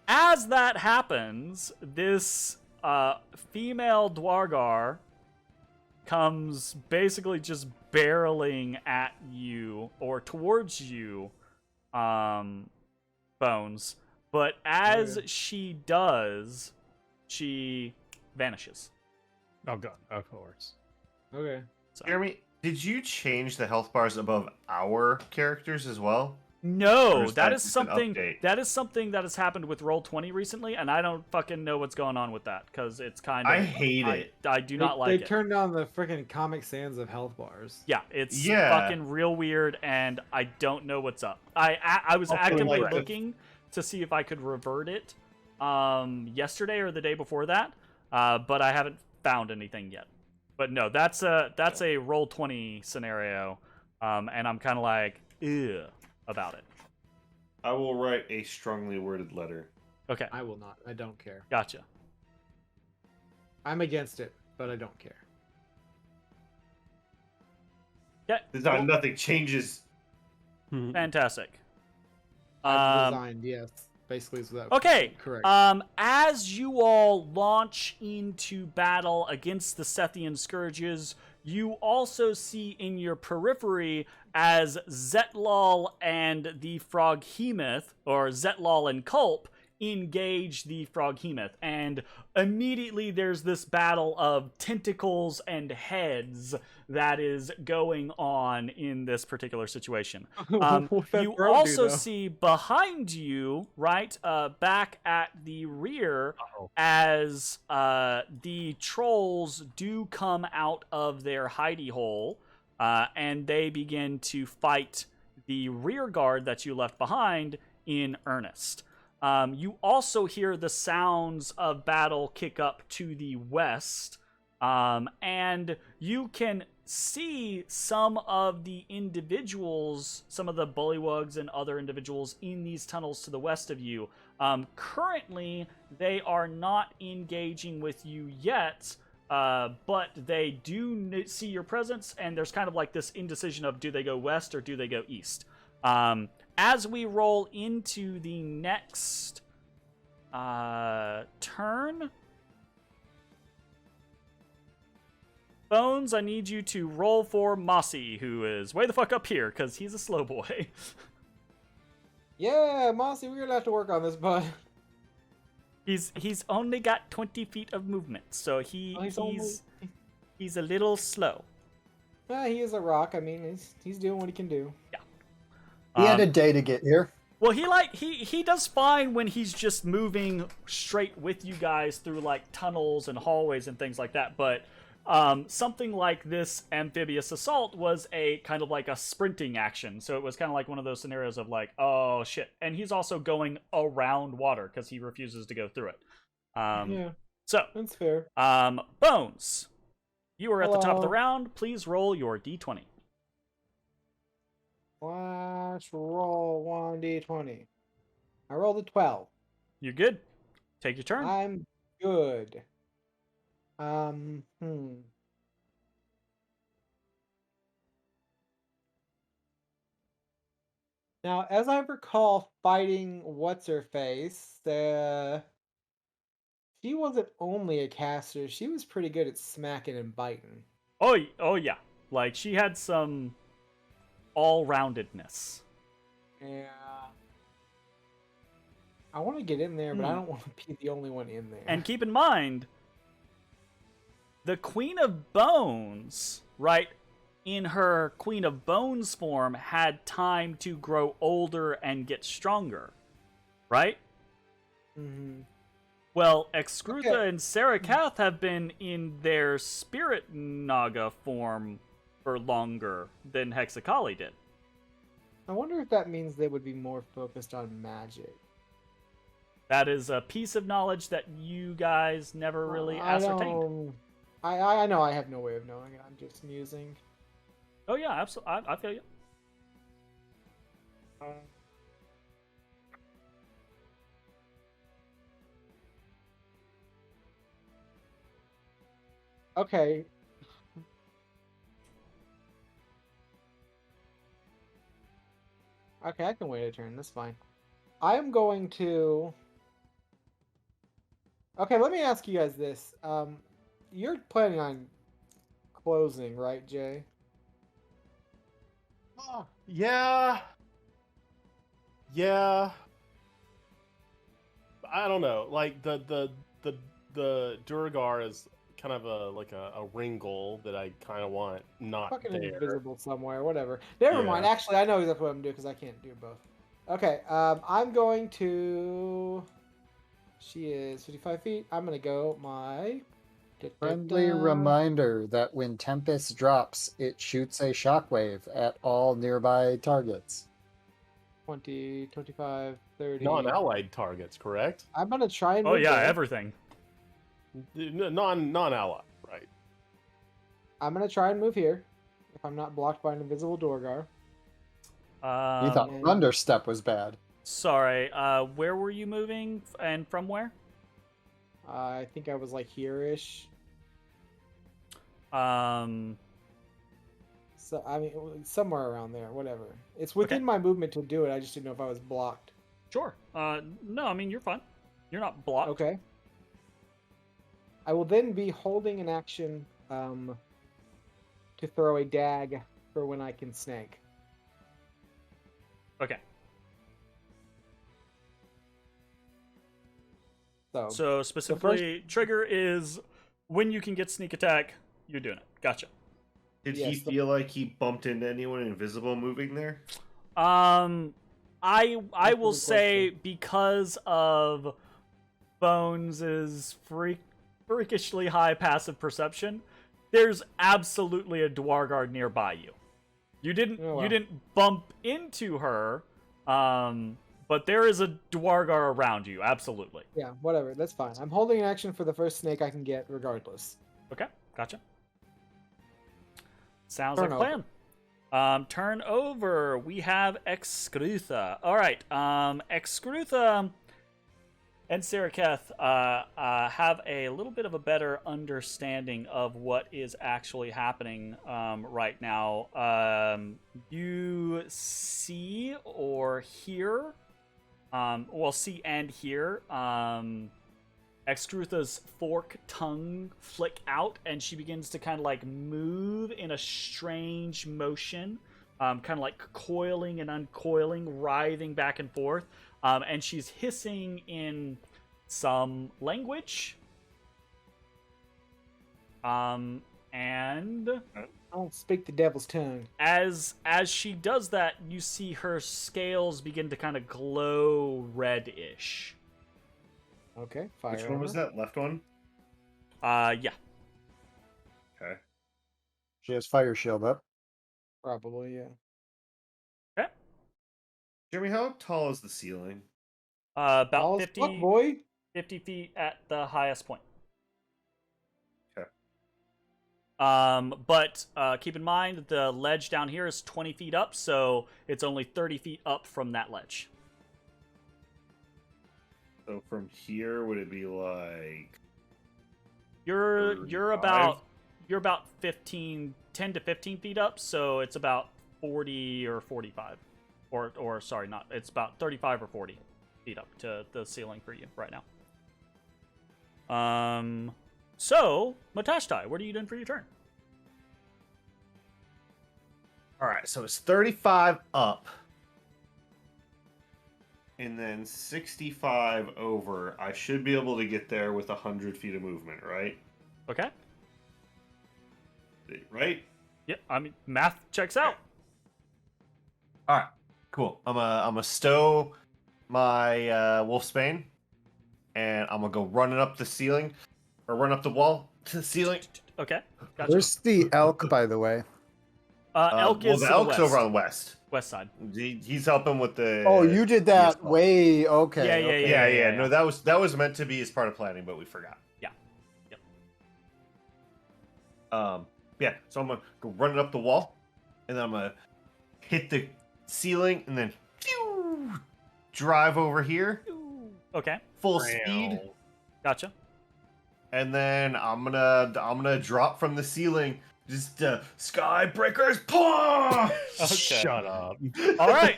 As that happens, this female Dwargar comes basically just barreling at you, or towards you, Bones. But as she does, she vanishes. Oh god, of course. Okay. So. Jeremy, did you change the health bars above our characters as well? Or No, is that is just an something update? that has happened with Roll20 recently, and I don't fucking know what's going on with that, because it's kind of... I hate it. I do not like They it. turned down the freaking Comic Sans of health bars. Yeah, it's Yeah. fucking real weird, and I don't know what's up. I was Also, actively like, looking to see if I could revert it yesterday or the day before that, but I haven't found anything yet. But no, that's a roll 20 scenario, and I'm kind of like, ew, about it. I will write a strongly worded letter. Okay, I will not. I don't care. gotcha. I'm against it, but I don't care. Yeah, Design nothing changes. fantastic. I've resigned. Yes, basically is that. Okay. Correct. As you all launch into battle against the Sethian Scourges, you also see in your periphery as Zetlal and the Froghemoth, or Zetlal and Culp, engage the Froghemoth. And immediately there's this battle of tentacles and heads that is going on in this particular situation. You also see behind you, right, back at the rear, as the trolls do come out of their hidey hole, and they begin to fight the rear guard that you left behind in earnest. You also hear the sounds of battle kick up to the west, and you can see some of the individuals, some of the bullywugs and other individuals in these tunnels to the west of you. Currently, they are not engaging with you yet, but they do see your presence, and there's kind of like this indecision of do they go west or do they go east. As we roll into the next turn, Bones, I need you to roll for Mossy, who is way the fuck up here, because he's a slow boy. Yeah, Mossy, we're gonna have to work on this, bud. He's only got 20 feet of movement, so he's a little slow. Yeah, he is a rock. I mean, he's doing what he can do. Yeah. He had a day to get here. Well, he does fine when he's just moving straight with you guys through like tunnels and hallways and things like that. But something like this amphibious assault was a kind of like a sprinting action, so it was kind of like one of those scenarios of like, oh shit. And he's also going around water because he refuses to go through it. Yeah, so that's fair. Bones, you are at the top of the Hello. round. Please roll your d20. Let's roll 1d20. I rolled a 12. You're good. Take your turn. I'm good. Now, as I recall fighting What's-Her-Face, she wasn't only a caster, she was pretty good at smacking and biting. Oh yeah. Like, she had some all-roundedness. Yeah. I want to get in there, but I don't want to be the only one in there. And keep in mind, the Queen of Bones, right, in her Queen of Bones form, had time to grow older and get stronger, right? Mm-hmm. Well, Excrutha Okay. and Sarakath have been in their Spirit Naga form for longer than Hexakali did. I wonder if that means they would be more focused on magic. That is a piece of knowledge that you guys never really ascertained. I know I have no way of knowing it. I'm just musing. Oh yeah, absolutely. I feel you. Okay. Okay, I can wait a turn. That's fine. I am going to... Okay, let me ask you guys this. You're planning on closing, right, Jay? Yeah. I don't know. Like the Durgar is kind of a ring goal that I kind of want not Fucking there. invisible somewhere, whatever. Never Yeah. mind. Actually, I know exactly what I'm doing because I can't do both. Okay, I'm going to... She is 55 feet. I'm going to go my... Friendly reminder that when Tempest drops, it shoots a shockwave at all nearby targets. 20, 25, 30... Non-allied targets, correct? I'm going to try and... Oh move yeah, there. everything. Non-allied, right? I'm gonna try and move here, if I'm not blocked by an invisible Dorgar. You thought And- Thunderstep was bad. Sorry, where were you moving and from where? I think I was like here-ish. Um, So I mean, somewhere around there. Whatever. It's within Okay. my movement to do it. I just didn't know if I was blocked. sure. No, I mean, you're fine. You're not blocked. Okay. I will then be holding an action to throw a dag for when I can snake. Okay. So, So specifically, trigger is when you can get sneak attack, you're doing it. Gotcha. Did Yes, he feel like he bumped into anyone invisible moving there? I That's a will good say because of Bones' freakishly high passive perception, there's absolutely a Dwargard nearby you. You didn't Oh, wow. you didn't bump into her, but there is a Dwargar around you. Absolutely. yeah, whatever. That's fine. I'm holding an action for the first snake I can get, regardless. Okay, gotcha. Sounds Turn like a plan. Turn over. We have Excrutha. All right. Excrutha and Saraketh have a little bit of a better understanding of what is actually happening right now. You see or hear, see and hear Excrutha's fork tongue flick out, and she begins to kind of like move in a strange motion, kind of like coiling and uncoiling, writhing back and forth. And she's hissing in some language. And I don't speak the devil's tongue. as she does that, you see her scales begin to kind of glow reddish. Okay, fire. Which one was armor. that? Left one? Yeah. Okay. She has fire shield up. Probably, yeah. Okay. Jeremy, how tall is the ceiling? About Tall as 50, fuck, boy. 50 feet at the highest point. Okay. But keep in mind the ledge down here is 20 feet up, so it's only 30 feet up from that ledge. So from here, would it be like... You're 35? about 10 to 15 feet up, so it's about 40 or 45. Or sorry, not. It's about 35 or 40 feet up to the ceiling for you right now. So, Matashtai, what are you doing for your turn? Alright, so it's 35 up. And then 65 over. I should be able to get there with 100 feet of movement, right? Okay. Right? Yeah, I mean, math checks out. Alright, cool. I'm a stow my Wolfsbane, and I'm gonna go running up the ceiling, or run up the wall to the ceiling. Okay, gotcha. Where's the elk, by the way? Elk is the to elk's west. over on the west. West side. He's helping with the. Oh, you did that ESL. way. Okay. Yeah, yeah, okay. Yeah, yeah. yeah. No, that was meant to be as part of planning, but we forgot. Yeah. Yep. Yeah. So I'm gonna go running up the wall, and then I'm gonna hit the ceiling, and then phew, drive over here, Okay, full speed, gotcha. and then I'm gonna drop from the ceiling. Just skybreakers, paw! Shut up. All right.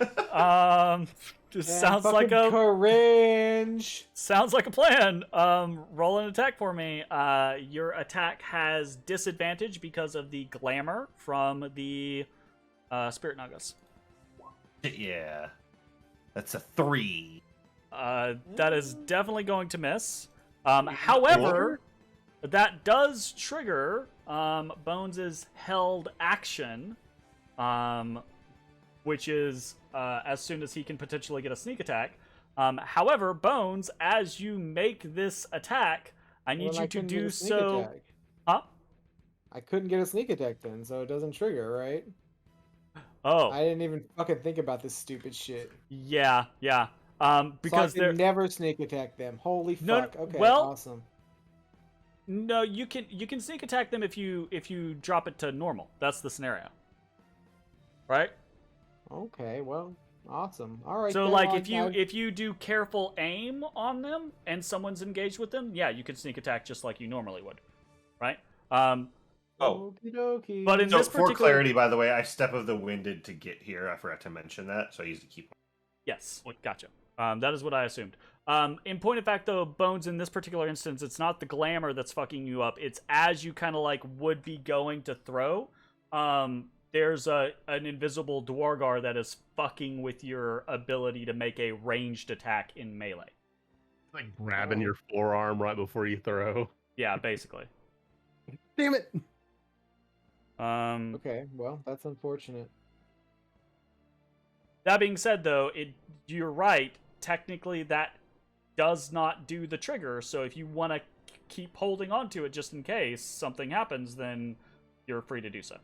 Just Man, sounds like fucking a cringe. sounds like a plan. Roll an attack for me. Your attack has disadvantage because of the glamour from the Spirit Nagas. Yeah, that's a 3. That is definitely going to miss. However, that does trigger Bones' held action, which is as soon as he can potentially get a sneak attack. However, Bones, as you make this attack, I need Well, I you to couldn't get do a sneak so. attack. Huh? I couldn't get a sneak attack then, so it doesn't trigger, right? Oh, I didn't even fucking think about this stupid shit. yeah. So Because I they're could never sneak attack them. Holy No, fuck. Okay, well- awesome. No, you can sneak attack them if you drop it to normal. That's the scenario. Right? Okay, well, awesome. All right. So then, like I- if you do careful aim on them and someone's engaged with them, yeah, you can sneak attack just like you normally would. Right? Oh, Okie dokie. But in so this for particular clarity, by the way, I step of the winded to get here. I forgot to mention that, so I used to keep. Yes, gotcha. That is what I assumed. In point of fact, though, Bones, in this particular instance, it's not the glamour that's fucking you up. It's as you kind of like would be going to throw. There's an invisible Dwargar that is fucking with your ability to make a ranged attack in melee. Like grabbing your forearm right before you throw. Yeah, basically. Damn it! Okay, well, that's unfortunate. That being said, though, you're right. Technically, that does not do the trigger. So if you want to keep holding on to it just in case something happens, then you're free to do so.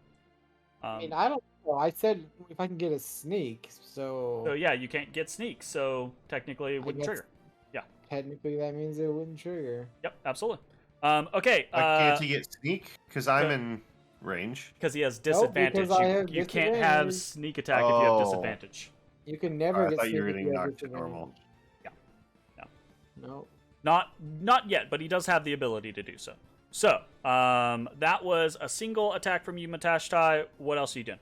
I mean, I don't know. I said if I can get a sneak, So yeah, you can't get sneak. So technically, it wouldn't guess- trigger. Yeah. technically that means it wouldn't trigger. Yep. Absolutely. Okay. Why can't he get sneak? Because I'm in range. Because he has because disadvantage. I have You can't have disadvantage. sneak attack if you have Oh. disadvantage. You can never I get thought sneak you were if getting have knocked to normal. disadvantage. No. No. Not yet, but he does have the ability to do so. So, that was a single attack from you, Matashtai. What else are you doing?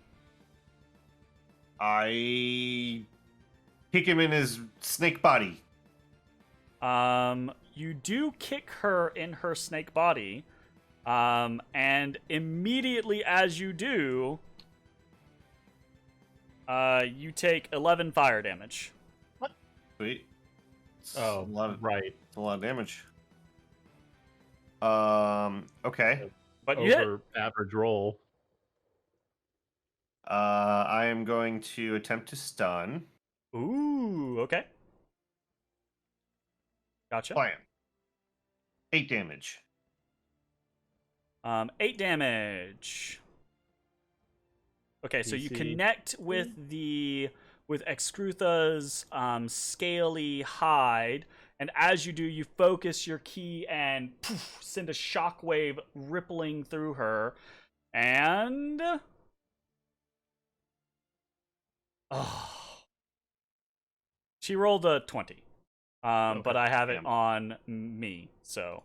I kick him in his snake body. You do kick her in her snake body, and immediately as you do, you take 11 fire damage. Sweet. It's Oh, a lot of, right. it's a lot of damage. Okay. But you hit. Over average roll. I am going to attempt to stun. Ooh, okay. Gotcha. Plan. 8 damage. 8 damage. Okay, so you DC. connect with Excrutha's scaly hide, and as you do, you focus your key and poof, send a shockwave rippling through her, and she rolled a 20. But I have it damn. on me, so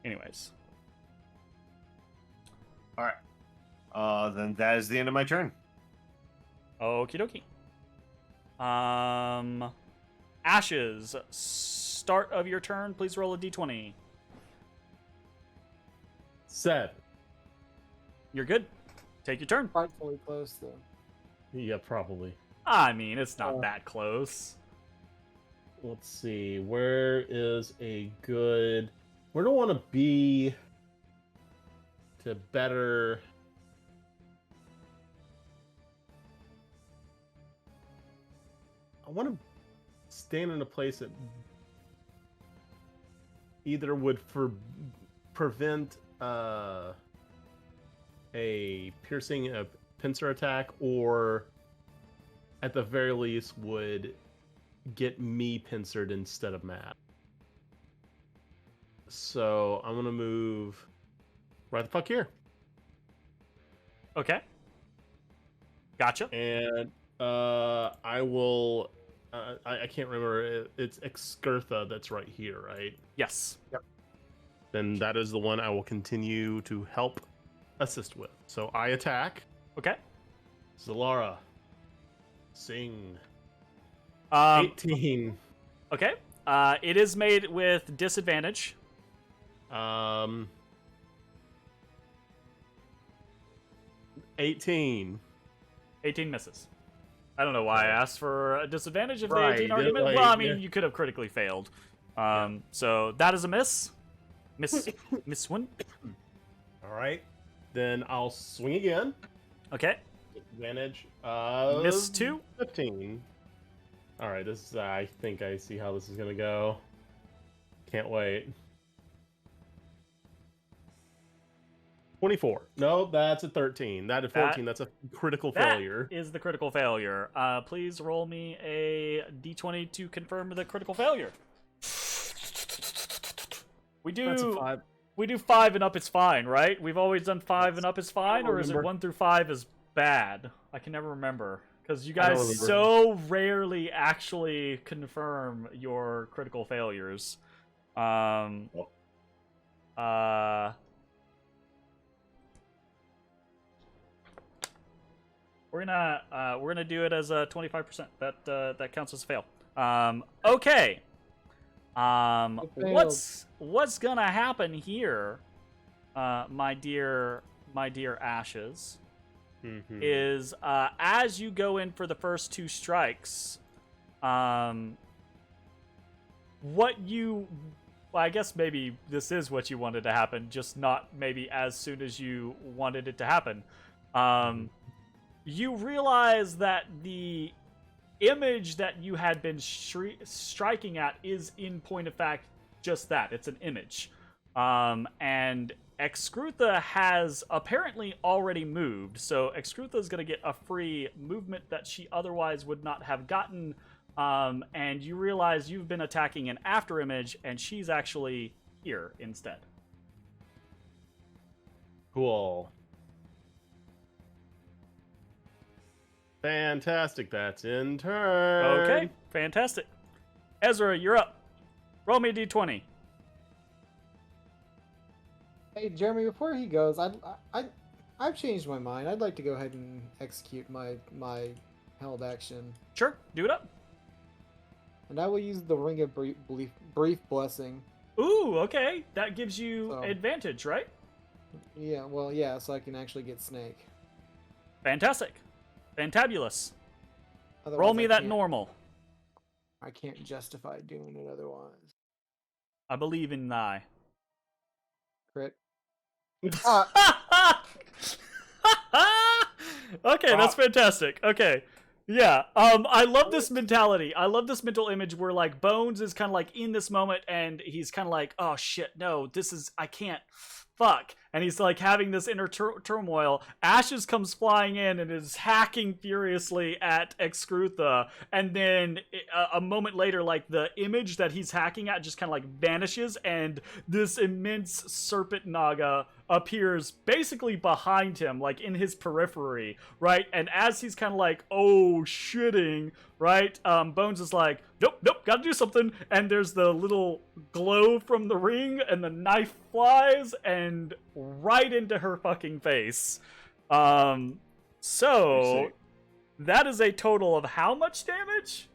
anyways. All right. Then that is the end of my turn. Okie dokie. Ashes, start of your turn, please roll a d20. Set. You're good. Take your turn. Frightfully close though. Yeah, probably. I mean, it's not that close. Let's see. Where is a good... Where do I want to be to better... I want to stand in a place that either would prevent a piercing a pincer attack, or at the very least would get me pincered instead of Matt. So I'm gonna move right the fuck here. Okay. Gotcha. And I will. I can't remember. It's Excurtha that's right here, right? Yes. Then that is the one I will continue to help assist with. So I attack. Okay. Zalara. Sing. 18. 18. Okay. It is made with disadvantage. 18. 18 misses. I don't know why I asked for a disadvantage if the Right, 18 already it, missed. like, Well, I mean, yeah. you could have critically failed. So that is a miss. Miss one. All right. Then I'll swing again. Okay. Advantage. Miss 2. 15. All right. This is. I think I see how this is gonna go. Can't wait. 24. No, that's a 13. That at 14. That's a critical failure. That is the critical failure. Please roll me a d20 to confirm the critical failure. We That's a do 5. we do 5 and up is fine, right? We've always done 5 and up is fine, or is it remember. 1 through 5 is bad? I can never remember because you I don't guys remember. so rarely actually confirm your critical failures. We're gonna do it as a 25%. That counts as a fail. Okay. What's gonna happen here, my dear Ashes, is as you go in for the first 2 strikes, I guess maybe this is what you wanted to happen, just not maybe as soon as you wanted it to happen. You realize that the image that you had been striking at is, in point of fact, just that. It's an image. And Excrutha has apparently already moved, so Excrutha is going to get a free movement that she otherwise would not have gotten. And you realize you've been attacking an after image, and she's actually here instead. Cool. Fantastic. That's in turn. Okay, fantastic. Ezra, you're up. Roll me a d20. Hey, Jeremy, before he goes, I've changed my mind. I'd like to go ahead and execute my held action, Sure, do it up. and I will use the Ring of Brief Blessing. Ooh, okay. That gives you So- advantage, right? Yeah, well, yeah, so I can actually get Snake. Fantastic. Fantabulous. Otherwise, Roll me I that can't- normal. I can't justify doing it otherwise. I believe in thy. Crit. Okay, that's fantastic. Okay. Yeah. I love this mentality. I love this mental image where like Bones is kind of like in this moment and he's kind of like, "Oh shit, no, I can't. Fuck." And he's like having this inner turmoil. Ashes comes flying in and is hacking furiously at Excrutha, and then a moment later, like the image that he's hacking at just kind of like vanishes, and this immense serpent naga appears basically behind him, like in his periphery, right? And as he's kind of like, oh shitting, right? Bones is like, nope, gotta do something. And there's the little glow from the ring, and the knife flies and right into her fucking face. So that is a total of how much damage?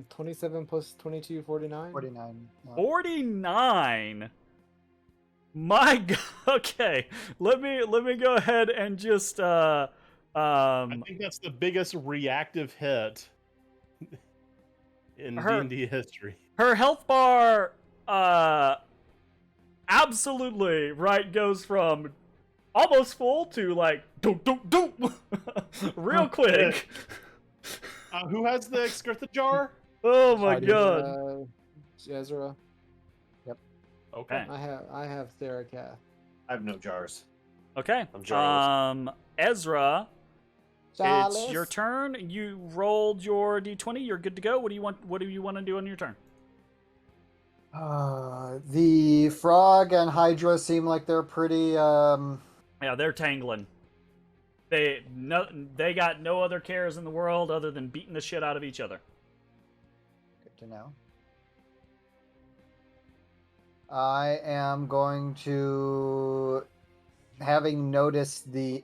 27 plus 22, 49. 49. 49. My God. Okay, let me go ahead and just I think that's the biggest reactive hit in D&D history. her health bar absolutely right goes from almost full to like doop real quick. Who has the Excrutha jar? Oh my Sorry, God. Ezra. Okay. I have Theracath. I have no jars. Okay. I'm jarless. Ezra, Chalice. it's your turn. You rolled your d20. You're good to go. What do you want to do on your turn? The frog and Hydra seem like they're pretty. Yeah, they're tangling. They got no other cares in the world other than beating the shit out of each other. Good to know. I am going to, having noticed the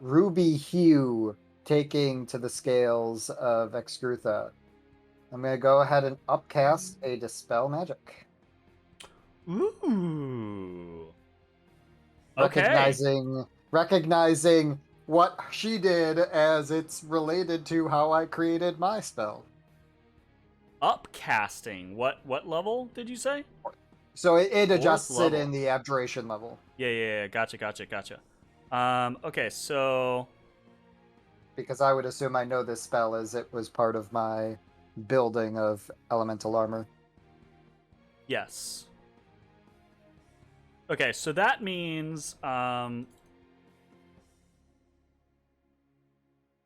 ruby hue taking to the scales of Excrutha, I'm going to go ahead and upcast a Dispel Magic. Ooh. Okay. Recognizing what she did as it's related to how I created my spell. Upcasting. What level did you say? So it adjusts level. it in the abjuration level. Yeah. Gotcha. Okay, so Because I would assume I know this spell as it was part of my building of elemental armor. yes. Okay, so that means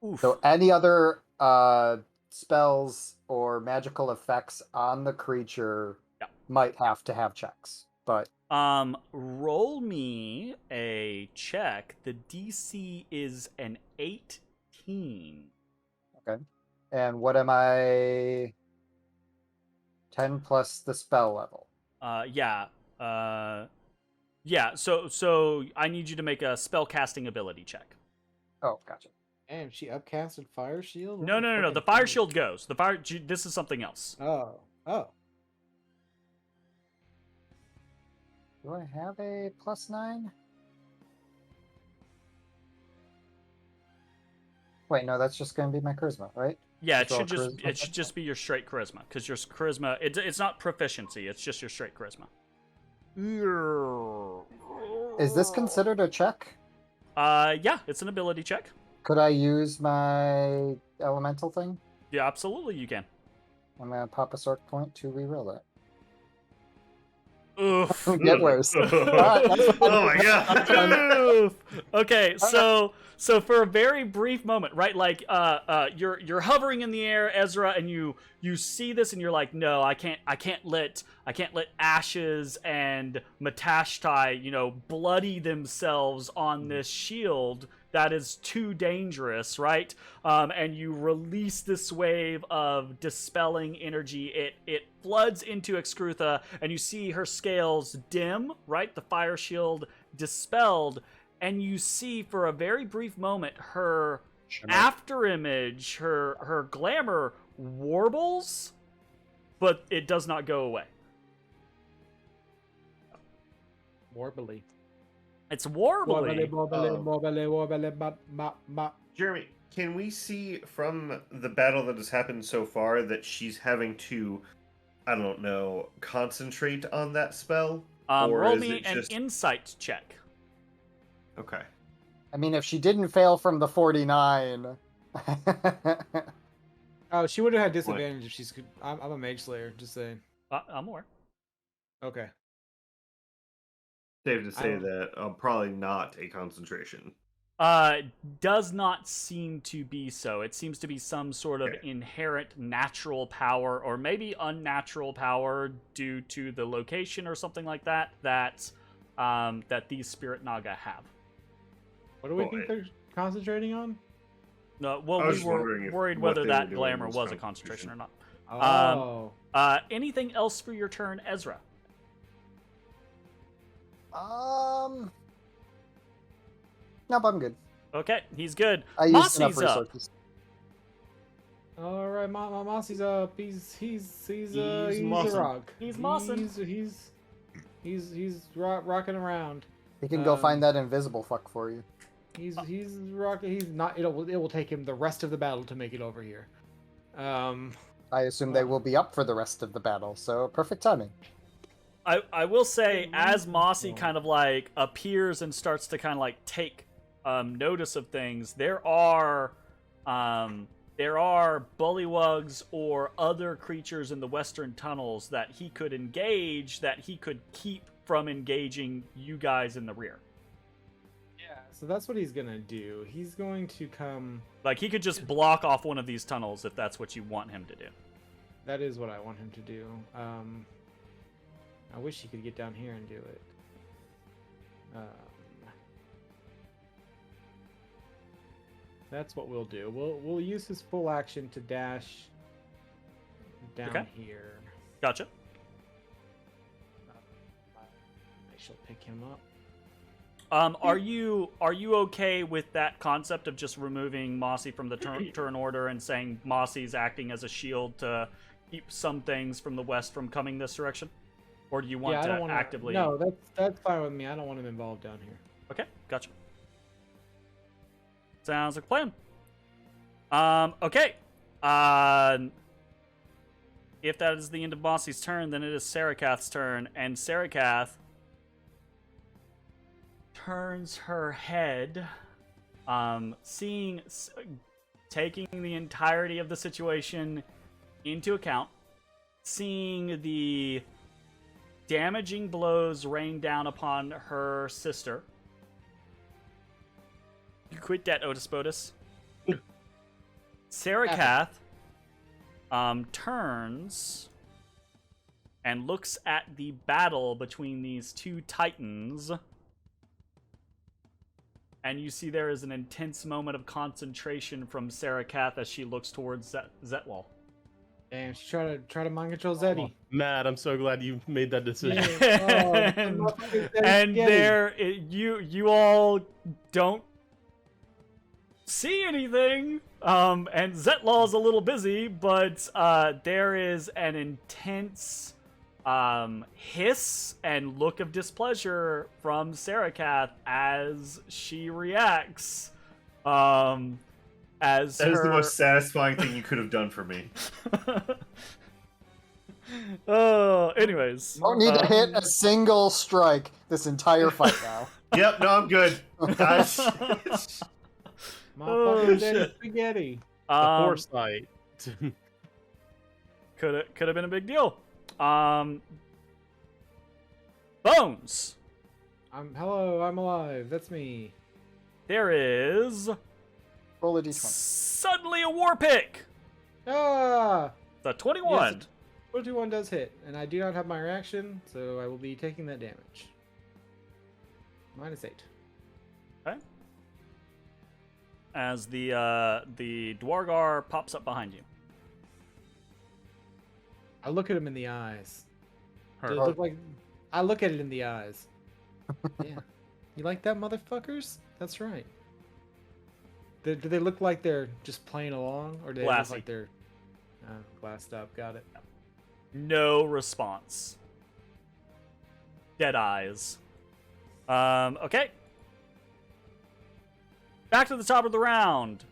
oof. So any other spells or magical effects on the creature might have to have checks, but Roll me a check. The DC is an 18. okay. And what am I? 10 plus the spell level. Yeah. Yeah. So I need you to make a spell casting ability check. Oh, gotcha. Damn, she upcasted Fire Shield? What No. The fucking fire fuck? shield goes. This is something else. Oh. Do I have a +9? Wait, no, that's just going to be my charisma, right? Yeah, Just roll charisma it should just be your straight charisma, because your charisma it's not proficiency, it's just your straight charisma. Is this considered a check? Yeah, it's an ability check. Could I use my elemental thing? Yeah, absolutely you can. I'm going to pop a sort point to reroll it. Oof. Get worse. Oh my god. Oof. Okay, so for a very brief moment, right? Like you're hovering in the air, Ezra, and you see this and you're like, no, I can't let Ashes and Matashtai, bloody themselves on this shield. That is too dangerous, right? And you release this wave of dispelling energy. It floods into Excrutha, and you see her scales dim, right? The fire shield dispelled, and you see for a very brief moment her afterimage, her glamour warbles, but it does not go away. Warbly. It's warbly. Jeremy, can we see from the battle that has happened so far that she's having to, I don't know, concentrate on that spell? Or Roll is me it an just... insight check. Okay. I mean, if she didn't fail from the 49... Oh, she would have had disadvantage if she's... I'm a mage slayer, just saying. I'm aware. Okay. Safe to say that probably not a concentration. Does not seem to be so. It seems to be some sort of inherent natural power, or maybe unnatural power due to the location or something like that, that these Spirit Naga have. What do we think they're concentrating on? No, well, we were worried whether that glamour was a concentration or not. Oh. Anything else for your turn, Ezra? Nope, I'm good. Okay, he's good. I used enough Mossy's up. resources. All right, Mossy's up. He's a mossing. rock. He's mossing. He's rocking around. He can go find that invisible fuck for you. He's rocking. He's not. It will take him the rest of the battle to make it over here. I assume they will be up for the rest of the battle, so perfect timing. I will say, as Mossy kind of like appears and starts to kind of like take notice of things, there are bullywugs or other creatures in the western tunnels that he could engage, that he could keep from engaging you guys in the rear. Yeah, so that's what he's gonna do. He's going to come. Like, he could just block off one of these tunnels if that's what you want him to do. That is what I want him to do. I wish he could get down here and do it. That's what we'll do. We'll use his full action to dash down here. Gotcha. I shall pick him up. Are you okay with that concept of just removing Mossy from the turn order and saying Mossy's acting as a shield to keep some things from the west from coming this direction? Or do you want to actively... No, that's fine with me. I don't want him involved down here. Okay, gotcha. Sounds like a plan. Okay. If that is the end of Mossy's turn, then it is Sarakath's turn, and Sarakath turns her head, taking the entirety of the situation into account, seeing the damaging blows rain down upon her sister. You quit that, Otis Botus. Sarakath turns and looks at the battle between these two titans. And you see there is an intense moment of concentration from Sarah Kath as she looks towards Zetlal. Damn, she's trying to mind control Zeddy. Matt, I'm so glad you made that decision. And there, you all don't see anything. And Zetlal's a little busy, but there is an intense hiss and look of displeasure from Sarah Kath as she reacts. As That is the most satisfying thing you could have done for me. Anyways. Don't need to hit a single strike this entire fight now. Yep, no, I'm good. Guys. Motherfucking shit. spaghetti. The foresight. Could have been a big deal. Bones. Hello, I'm alive. That's me. There is Roll a d20. suddenly a war pick. Ah! The 21. Yes, 21 does hit, and I do not have my reaction, so I will be taking that damage. -8. Okay. As the Dwargar pops up behind you. I look at him in the eyes. Her. Does it look like I look at it in the eyes? Yeah. You like that, motherfuckers? That's right. Do they look like they're just playing along, or do they Glassy. look like they're glassed up? Got it. No response. Dead eyes. Okay. Back to the top of the round.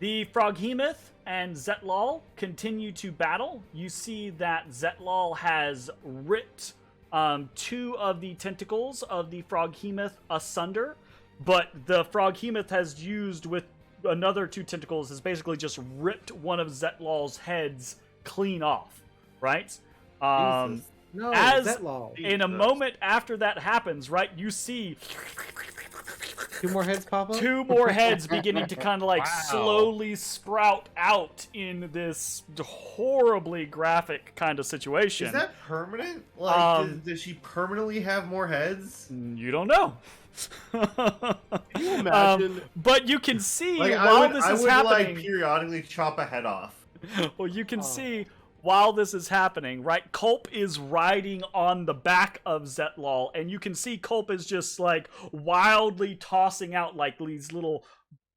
The Froghemoth and Zetlal continue to battle. You see that Zetlal has ripped 2 of the tentacles of the Froghemoth asunder, but the Froghemoth has used with another 2 tentacles has basically just ripped one of Zetlal's heads clean off, right? Jesus. No, as- Zetlal. In a moment after that happens, right, you see 2 more heads pop up? 2 more heads beginning to kind of like Wow. slowly sprout out in this horribly graphic kind of situation. Is that permanent? Like, does she permanently have more heads? You don't know. Can you imagine? But you can see Like, while this I is would happening. like periodically chop a head off. Well, you can see while this is happening, right? Culp is riding on the back of Zetlal, and you can see Culp is just like wildly tossing out like these little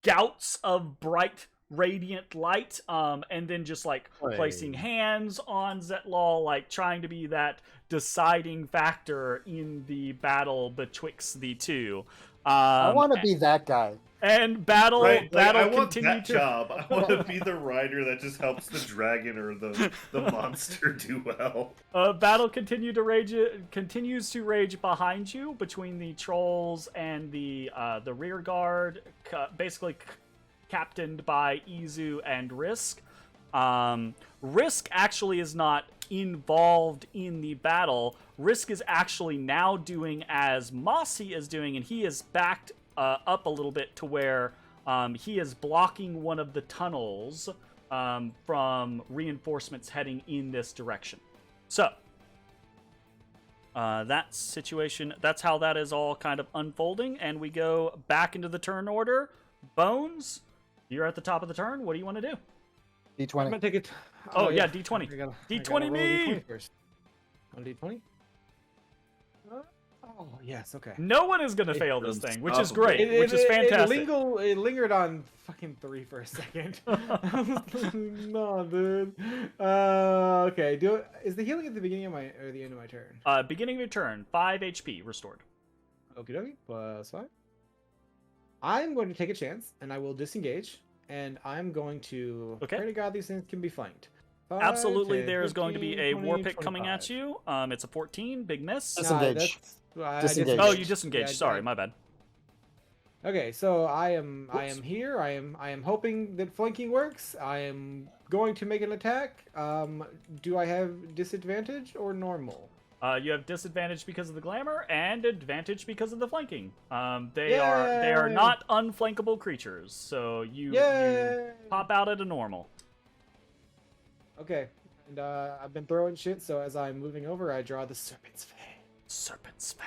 gouts of bright, radiant light, and then just like placing hands on Zetlal, like trying to be that deciding factor in the battle betwixt the two. I want to be that guy. And battle Right, like, I want continue that to job. I want to be the rider that just helps the dragon or the monster do well. battle continues to rage behind you between the trolls and the rear guard, basically captained by Izu and Risk. Risk actually is not involved in the battle. Risk is actually now doing as Mossy is doing, and he is backed up a little bit to where he is blocking one of the tunnels from reinforcements heading in this direction. So, that situation, that's how that is all kind of unfolding, and we go back into the turn order. Bones, you're at the top of the turn. What do you want to do? I'm D20. gonna take it. Oh, yeah, D20. I gotta D20 roll a me! D20 first. On D20? Oh, yes, okay. No one is going to It fail this comes thing, which is up. great, which is fantastic. It lingered on fucking 3 for a second. No, dude. Okay. Is the healing at the beginning of my or the end of my turn? Beginning of your turn, 5 HP restored. Okie dokie. +5. I'm going to take a chance, and I will disengage, and I'm going to Okay. pray to God these things can be flanked. 5, Absolutely, 10, there is going to be 15, a 20, war pick coming 25. at you. It's a 14, big miss. Disengage. I Disengage. Oh, you disengaged. Yeah, Sorry, my bad. Okay, so I am here. I am hoping that flanking works. I am going to make an attack. Do I have disadvantage or normal? You have disadvantage because of the glamour and advantage because of the flanking. They are Yay! not unflankable creatures, so you Yay! pop out at a normal. Okay. And I've been throwing shit, so as I'm moving over, I draw the Serpent's Fang. Serpent's Fang.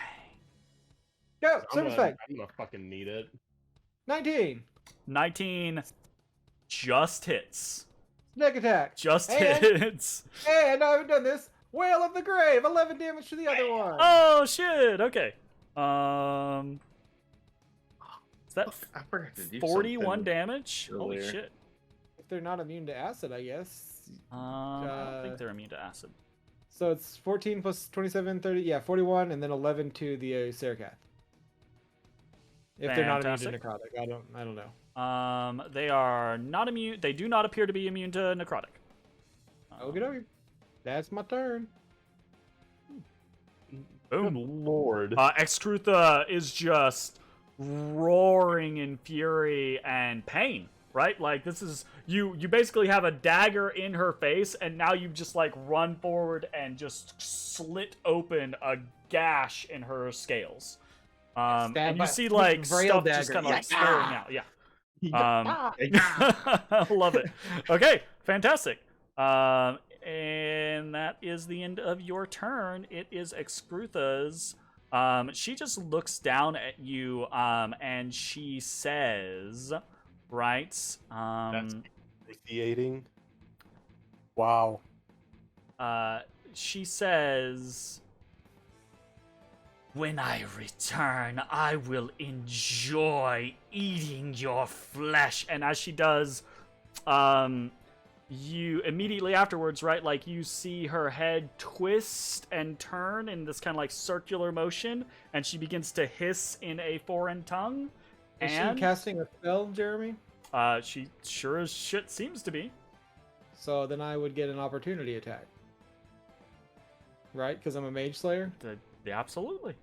Go! I'm Serpent's gonna, Fang! I'm gonna fucking need it. 19! 19 just hits. Snake attack! Just And- hits. And I haven't done this! Whale of the Grave! 11 damage to the other one! Oh shit. Okay. Is that I forgot to do 41 something damage? Holy earlier. shit. If they're not immune to acid, I guess. I don't think they're immune to acid. So it's 14 plus 27, 30, yeah, 41, and then 11 to the Serakath. If they're not immune to Fantastic. necrotic, I don't know. They are not immune. They do not appear to be immune to necrotic. Okay, okay. That's my turn. Good Boom. lord. Excrutha is just roaring in fury and pain, right? Like this is you basically have a dagger in her face, and now you just like run forward and just slit open a gash in her scales. Stab And you by- see like Vrail stuff just dagger. kind of like Yeah. spilling out. Yeah. Ah. I love it. Okay, fantastic. And that is the end of your turn. It is Excrutha's. She just looks down at you, and she says, right? That's asphyxiating. Wow. She says, "When I return, I will enjoy eating your flesh." And as she does, you immediately afterwards, right, like you see her head twist and turn in this kind of like circular motion, and she begins to hiss in a foreign tongue. Is And she casting a spell, Jeremy? she sure as shit seems to be. So then I would get an opportunity attack. Right? Because I'm a mage slayer? Yeah, absolutely.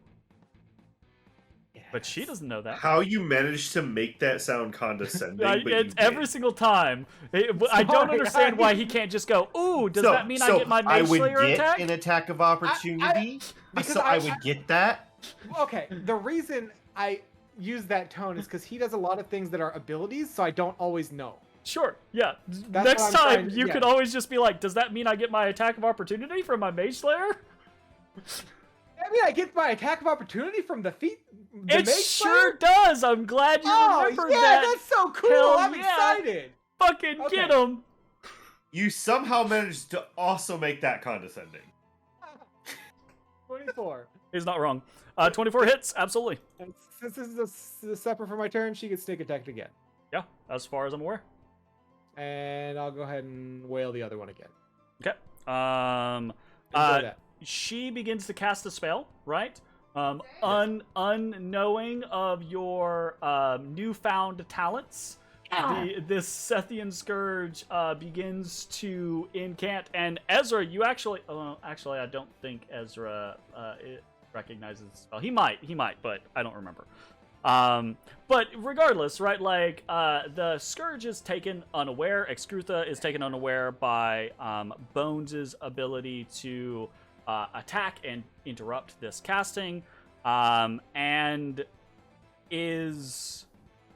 But she doesn't know that. How you managed to make that sound condescending? but you It's did. every single time. I don't Sorry, understand why he can't just go, "Ooh, does So- that mean I so get my I Mage would Slayer get attack?" an attack of opportunity. because so I I- would get that. Okay, the reason I use that tone is because he does a lot of things that are abilities, so I don't always know. Sure, yeah. That's Next what I'm time, trying to- you yeah. could always just be like, "Does that mean I get my attack of opportunity from my Mage Slayer?" I mean, I get my attack of opportunity from the feet. The It mage sure slayer? does. I'm glad you Oh, remembered yeah, that. that's so cool. Hell I'm yeah. excited. Fucking Okay. get him. You somehow managed to also make that condescending. 24. He's not wrong. 24 hits, absolutely. And since this is a separate for my turn, she gets sneak attacked again. Yeah, as far as I'm aware. And I'll go ahead and wail the other one again. Okay. Enjoy that. She begins to cast a spell, right? Unknowing of your newfound talents, this Sethian Scourge begins to incant. And Ezra, you actually I don't think Ezra recognizes the spell. He might, but I don't remember. But regardless, right, like, the Scourge is taken unaware. Excrutha is taken unaware by Bones' ability to attack and interrupt this casting, and is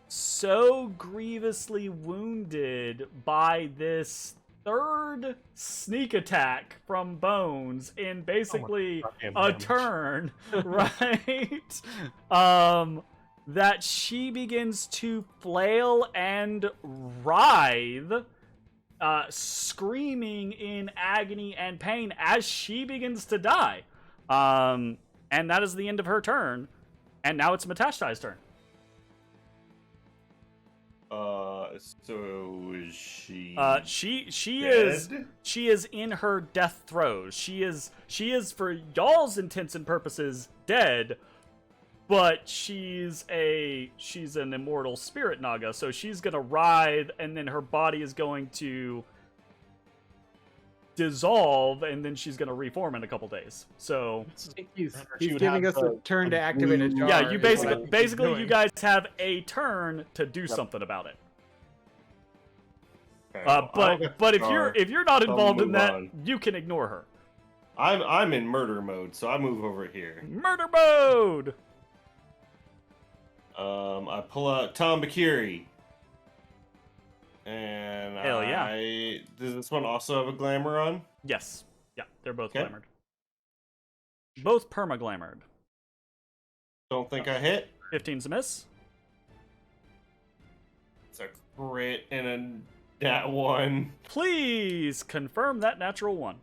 so grievously wounded by this third sneak attack from Bones in basically goddamn a damage. turn, right? That she begins to flail and writhe, screaming in agony and pain as she begins to die. And that is the end of her turn. And now it's Matastai's turn. So is she? She dead? is in her death throes. She is for y'all's intents and purposes dead, but she's an immortal spirit naga, so she's gonna writhe, and then her body is going to dissolve, and then she's gonna reform in a couple days. So He's She would giving have us a the- turn the to activate a blue- jar. yeah, you is what basically I'm you doing. guys have a turn to do something about it. But if you're not involved in move that, on. you can ignore her. I'm in murder mode, so I move over here. Murder mode. I pull out Tom Bakiri. And Hell yeah. does this one also have a glamour on? Yes. Yeah, they're both Okay. glamored. Both perma-glamored. Don't think I hit. 15's a miss. It's a crit and a nat 1. Please confirm that natural 1.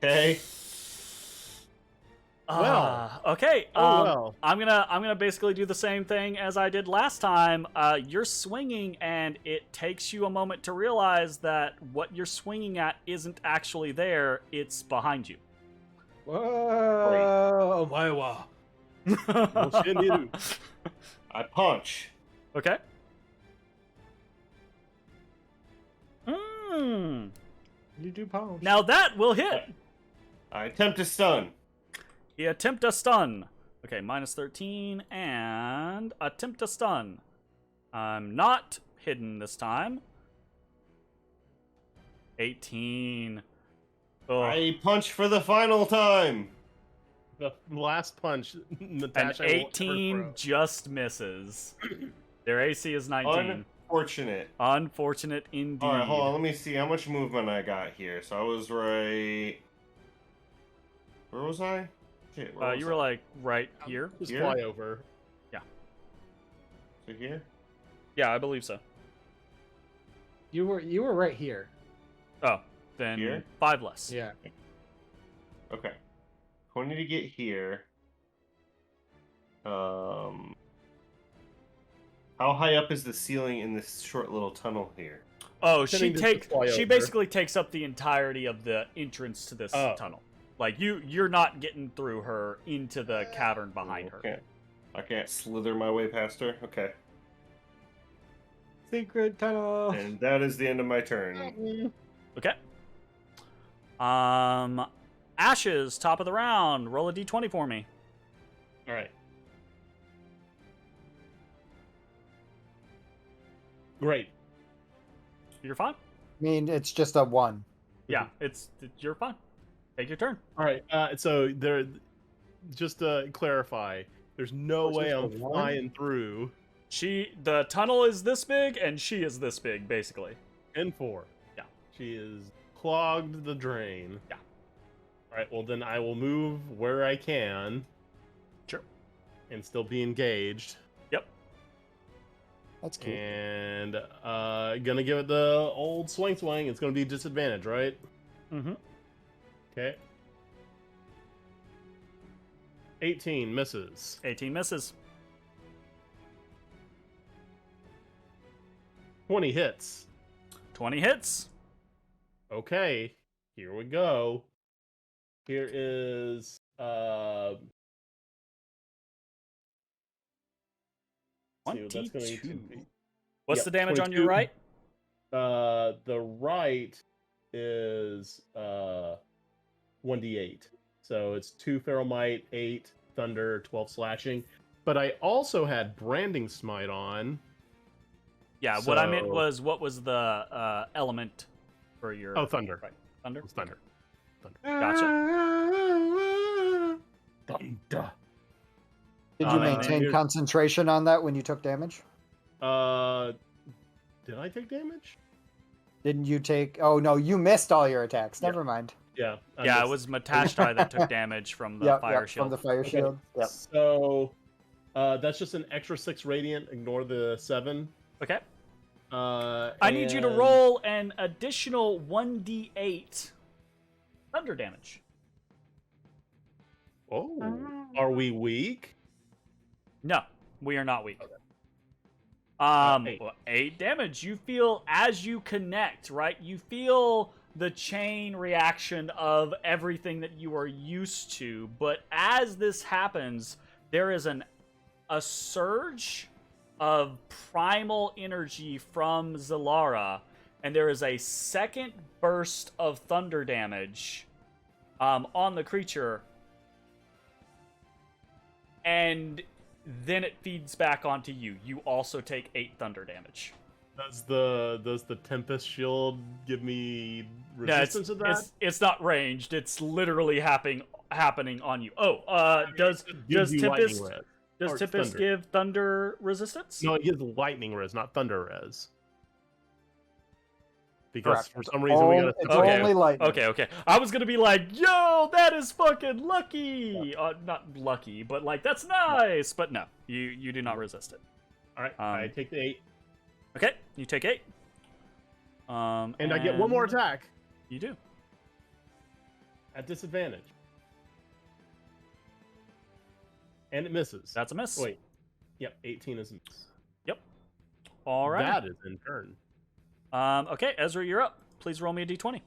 Okay. Okay. well. I'm gonna basically do the same thing as I did last time. You're swinging, and it takes you a moment to realize that what you're swinging at isn't actually there. It's behind you. Whoa, my wow. I punch. Okay. Mm. You do pounds. Now that will hit. I attempt to stun. He attempt a stun. Okay, minus 13 and attempt a stun. I'm not hidden this time. 18. Ugh. I punch for the final time. The last punch, An Natasha 18 just misses. Their AC is 19. Unfortunate. Unfortunate indeed. Alright, hold on. Let me see how much movement I got here. So I was right. Where was I? Shit, where was You I? were like right here. Just Here? fly over. So here? Yeah, I believe so. You were right here. Oh, then Here? 5 less. Yeah. Okay. 20 to get here. How high up is the ceiling in this short little tunnel here? Oh, she Pretending just to fly over. basically takes up the entirety of the entrance to this Oh. tunnel. Like you're not getting through her into the cavern behind her. Okay. I can't slither my way past her. Okay. Secret tunnel. And that is the end of my turn. Okay. Ashes, top of the round. Roll a d20 for me. All right. Great. You're fine. I mean, it's just a 1. Yeah, you're fine. Take your turn. All right. So there, just to clarify, there's no Was way this I'm a one? flying through. The tunnel is this big, and she is this big, basically. N 4. Yeah. She is clogged the drain. Yeah. All right. Well, then I will move where I can. Sure. And still be engaged. Yep. That's cute. And gonna give it the old swing. It's gonna be disadvantage, right? Mm-hmm. Okay. 18 misses. 18 misses. 20 hits. 20 hits. Okay, here we go. Here is see what that's going to 22. be. What's Yep, the damage on your 22. right? The right is 1d8. So it's 2 feral might, 8 thunder, 12 slashing. But I also had branding smite on. Yeah, what I meant So- was what was the element for your... Oh, thunder. Right. Thunder? It's thunder. Gotcha. Thunder. Did Uh, you and maintain here- concentration on that when you took damage? Did I take damage? Didn't you take? Oh no, you missed all your attacks. Never mind. Yeah. I Yeah, it missed. was Matashtai that took damage from the Yep, fire yep, shield. from the fire Okay. shield. Yep. So that's just an extra 6 radiant. Ignore the 7. Okay. I need you to roll an additional 1d8 thunder damage. Oh, are we weak? No, we are not weak. 8. 8 damage. You feel as you connect, right? You feel the chain reaction of everything that you are used to, but as this happens, there is a surge of primal energy from Zilara, and there is a second burst of thunder damage on the creature, and then it feeds back onto you. You also take 8 thunder damage. Does the Tempest Shield give me resistance to that? It's not ranged. It's literally happening on you. Oh, does Gives you lightning Tempest res. does Or Tempest thunder. give thunder resistance? No, it gives lightning res, not thunder res. because Correct. for some reason we got It's to. Okay. only lightning. Okay. I was gonna be like, yo, that is fucking lucky. Not lucky, but like that's nice. But no, you do not resist it. All right, I take the 8, Okay, you take 8. and I get one more attack You do. at disadvantage, and it misses. That's a miss. Wait, yep, 18 is a miss. All right. That is in turn. Okay, Ezra, you're up. Please roll me a d20.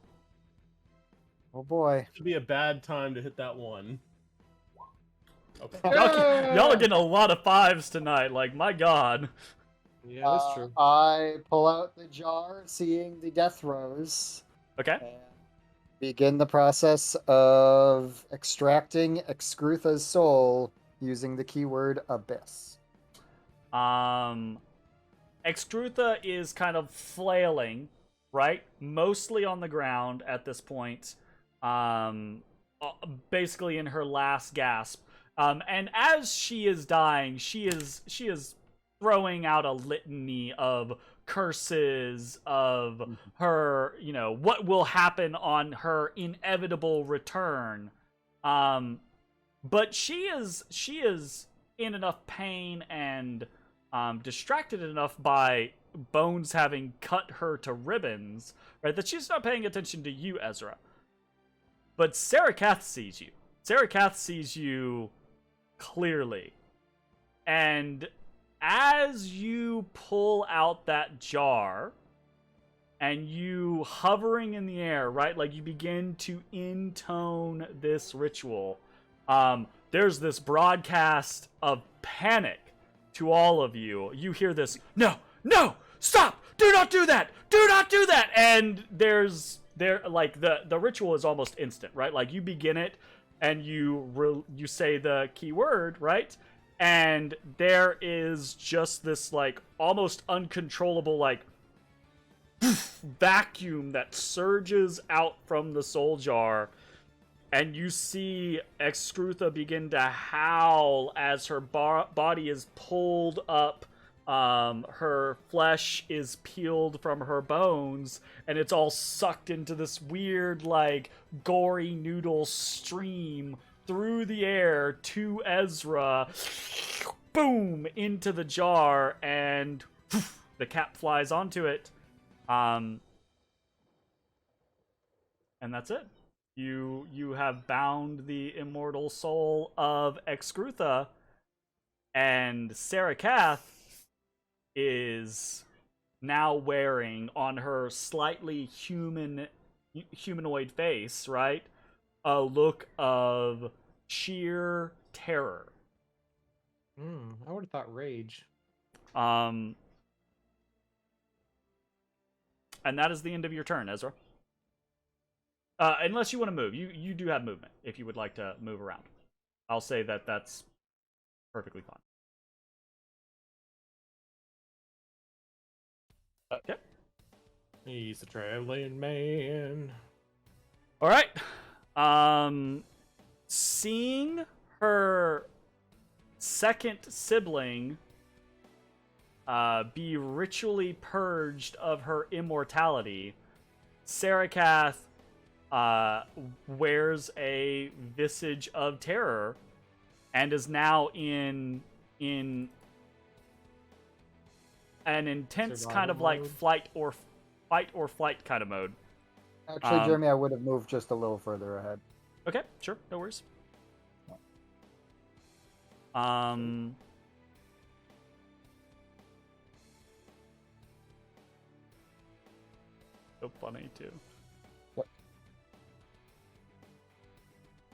Oh boy. Should be a bad time to hit that one. Okay. Y'all are getting a lot of 5s tonight. Like, my god. Yeah, that's true. I pull out the jar, seeing the death rose, Okay. and begin the process of extracting Excrutha's soul using the keyword abyss. Extrutha is kind of flailing, right? Mostly on the ground at this point. Basically in her last gasp. And as she is dying, she is throwing out a litany of curses of her, what will happen on her inevitable return. But she is in enough pain and distracted enough by Bones having cut her to ribbons, right, that she's not paying attention to you, Ezra. But Sarakath sees you. Sarakath sees you clearly. And as you pull out that jar and you hovering in the air, right, like you begin to intone this ritual, there's this broadcast of panic to all of you. You hear this, no, stop, do not do that, and the ritual is almost instant, right? Like you begin it and you say the key word, right? And there is just this like almost uncontrollable like vacuum that surges out from the soul jar. And you see Excrutha begin to howl as her body is pulled up. Her flesh is peeled from her bones, and it's all sucked into this weird, like, gory noodle stream through the air to Ezra. Boom! Into the jar, and the cap flies onto it. And that's it. You have bound the immortal soul of Excrutha, and Sarakath is now wearing on her slightly humanoid face, right, a look of sheer terror. I would have thought rage. And that is the end of your turn, Ezra. Unless you want to move. You do have movement if you would like to move around. I'll say that that's perfectly fine. Okay. He's a traveling man. All right. Seeing her second sibling be ritually purged of her immortality, Sarakath wears a visage of terror and is now in an intense Survival kind of like mode. fight or flight kind of mode. Actually, Jeremy, I would have moved just a little further ahead. Okay, sure, no worries. So funny too. What?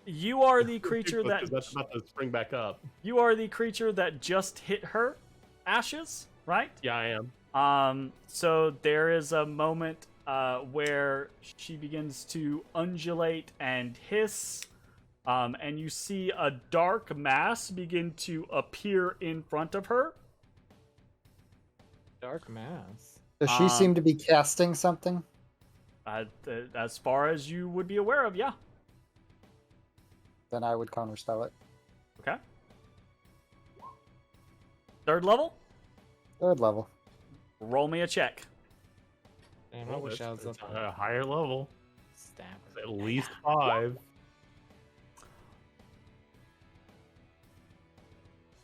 You are the creature that That's about to spring back up. you are the creature that just hit her, Ashes, right? Yeah, I am. So there is a moment where she begins to undulate and hiss, and you see a dark mass begin to appear in front of her. Dark mass. Does she seem to be casting something? As far as you would be aware of, yeah. Then I would counterspell it. Okay. Third level? Third level. Roll me a check. Damn, I wish I was up It's a higher level. Stab. At least 5.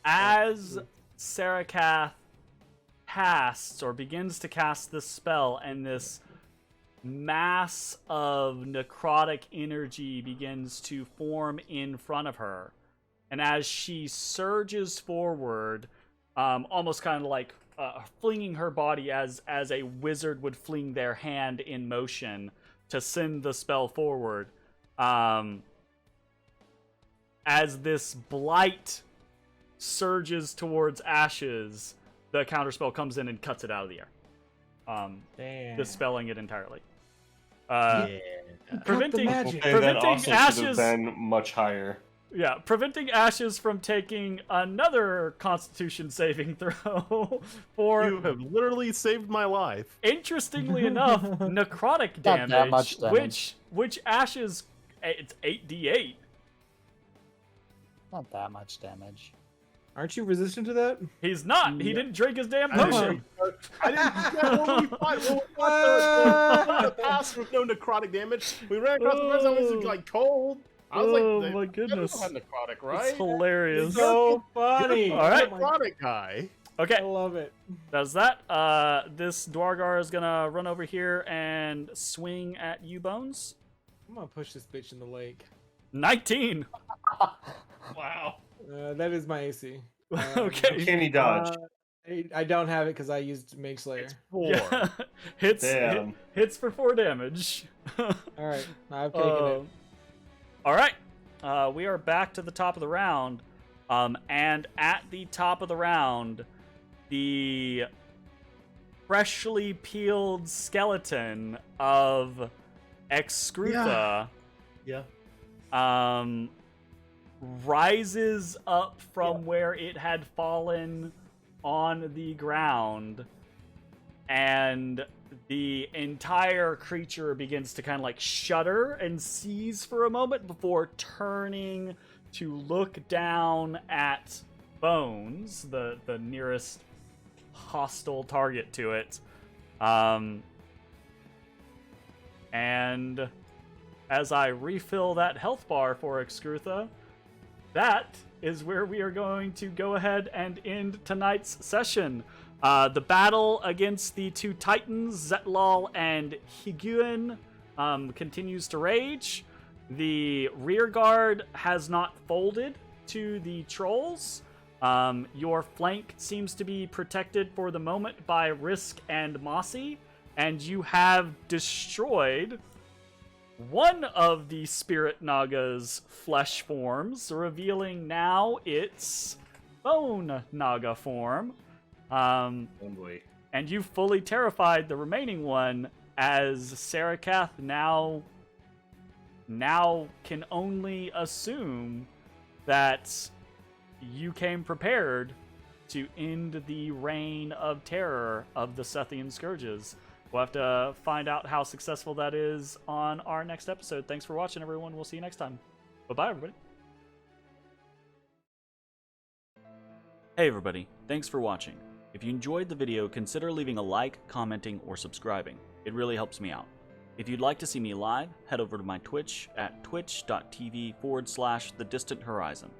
As Sarakath casts or begins to cast this spell, and this mass of necrotic energy begins to form in front of her, and as she surges forward, almost kind of like flinging her body as a wizard would fling their hand in motion to send the spell forward, as this blight surges towards Ashes, the counterspell comes in and cuts it out of the air, Damn. dispelling it entirely. Yeah. Preventing Cut the magic. Okay, that preventing also should have Ashes. been much higher. Yeah, preventing Ashes from taking another Constitution saving throw for, You have literally saved my life. interestingly enough, necrotic Not that damage, much damage. which Ashes, it's 8d8. Not that much damage. Aren't you resistant to that? He's not. He didn't drink his damn I didn't potion. I didn't. When we fought the pass with no necrotic damage, we ran across the first. I was like cold. I was Oh, like, my "They goodness. don't have necrotic, It's right?" hilarious. So funny. All right. Necrotic guy. Okay, I love it. that's that. This Dwargar is gonna run over here and swing at you, Bones. I'm gonna push this bitch in the lake. 19. Wow. That is my AC. Okay. Can he dodge? I don't have it because I used Mage Slayer. It's 4. Yeah. Damn. Hits for 4 damage. All right, I've taken it. All right. We are back to the top of the round. And at the top of the round, the freshly peeled skeleton of Excrutha Yeah. rises up from where it had fallen on the ground, and the entire creature begins to kind of like shudder and seize for a moment before turning to look down at Bones, the nearest hostile target to it. And as I refill that health bar for Excrutha, that is where we are going to go ahead and end tonight's session. The battle against the two titans, Zetlal and Higuin, continues to rage. The rear guard has not folded to the trolls. Your flank seems to be protected for the moment by Risk and Mossy, and you have destroyed one of the Spirit Naga's flesh forms, revealing now its Bone Naga form. Oh boy. And you fully terrified the remaining one, as Sarakath now can only assume that you came prepared to end the reign of terror of the Sethian Scourges. We'll have to find out how successful that is on our next episode. Thanks for watching, everyone. We'll see you next time. Bye-bye, everybody. Hey, everybody. Thanks for watching. If you enjoyed the video, consider leaving a like, commenting, or subscribing. It really helps me out. If you'd like to see me live, head over to my Twitch at twitch.tv/thedistanthorizon.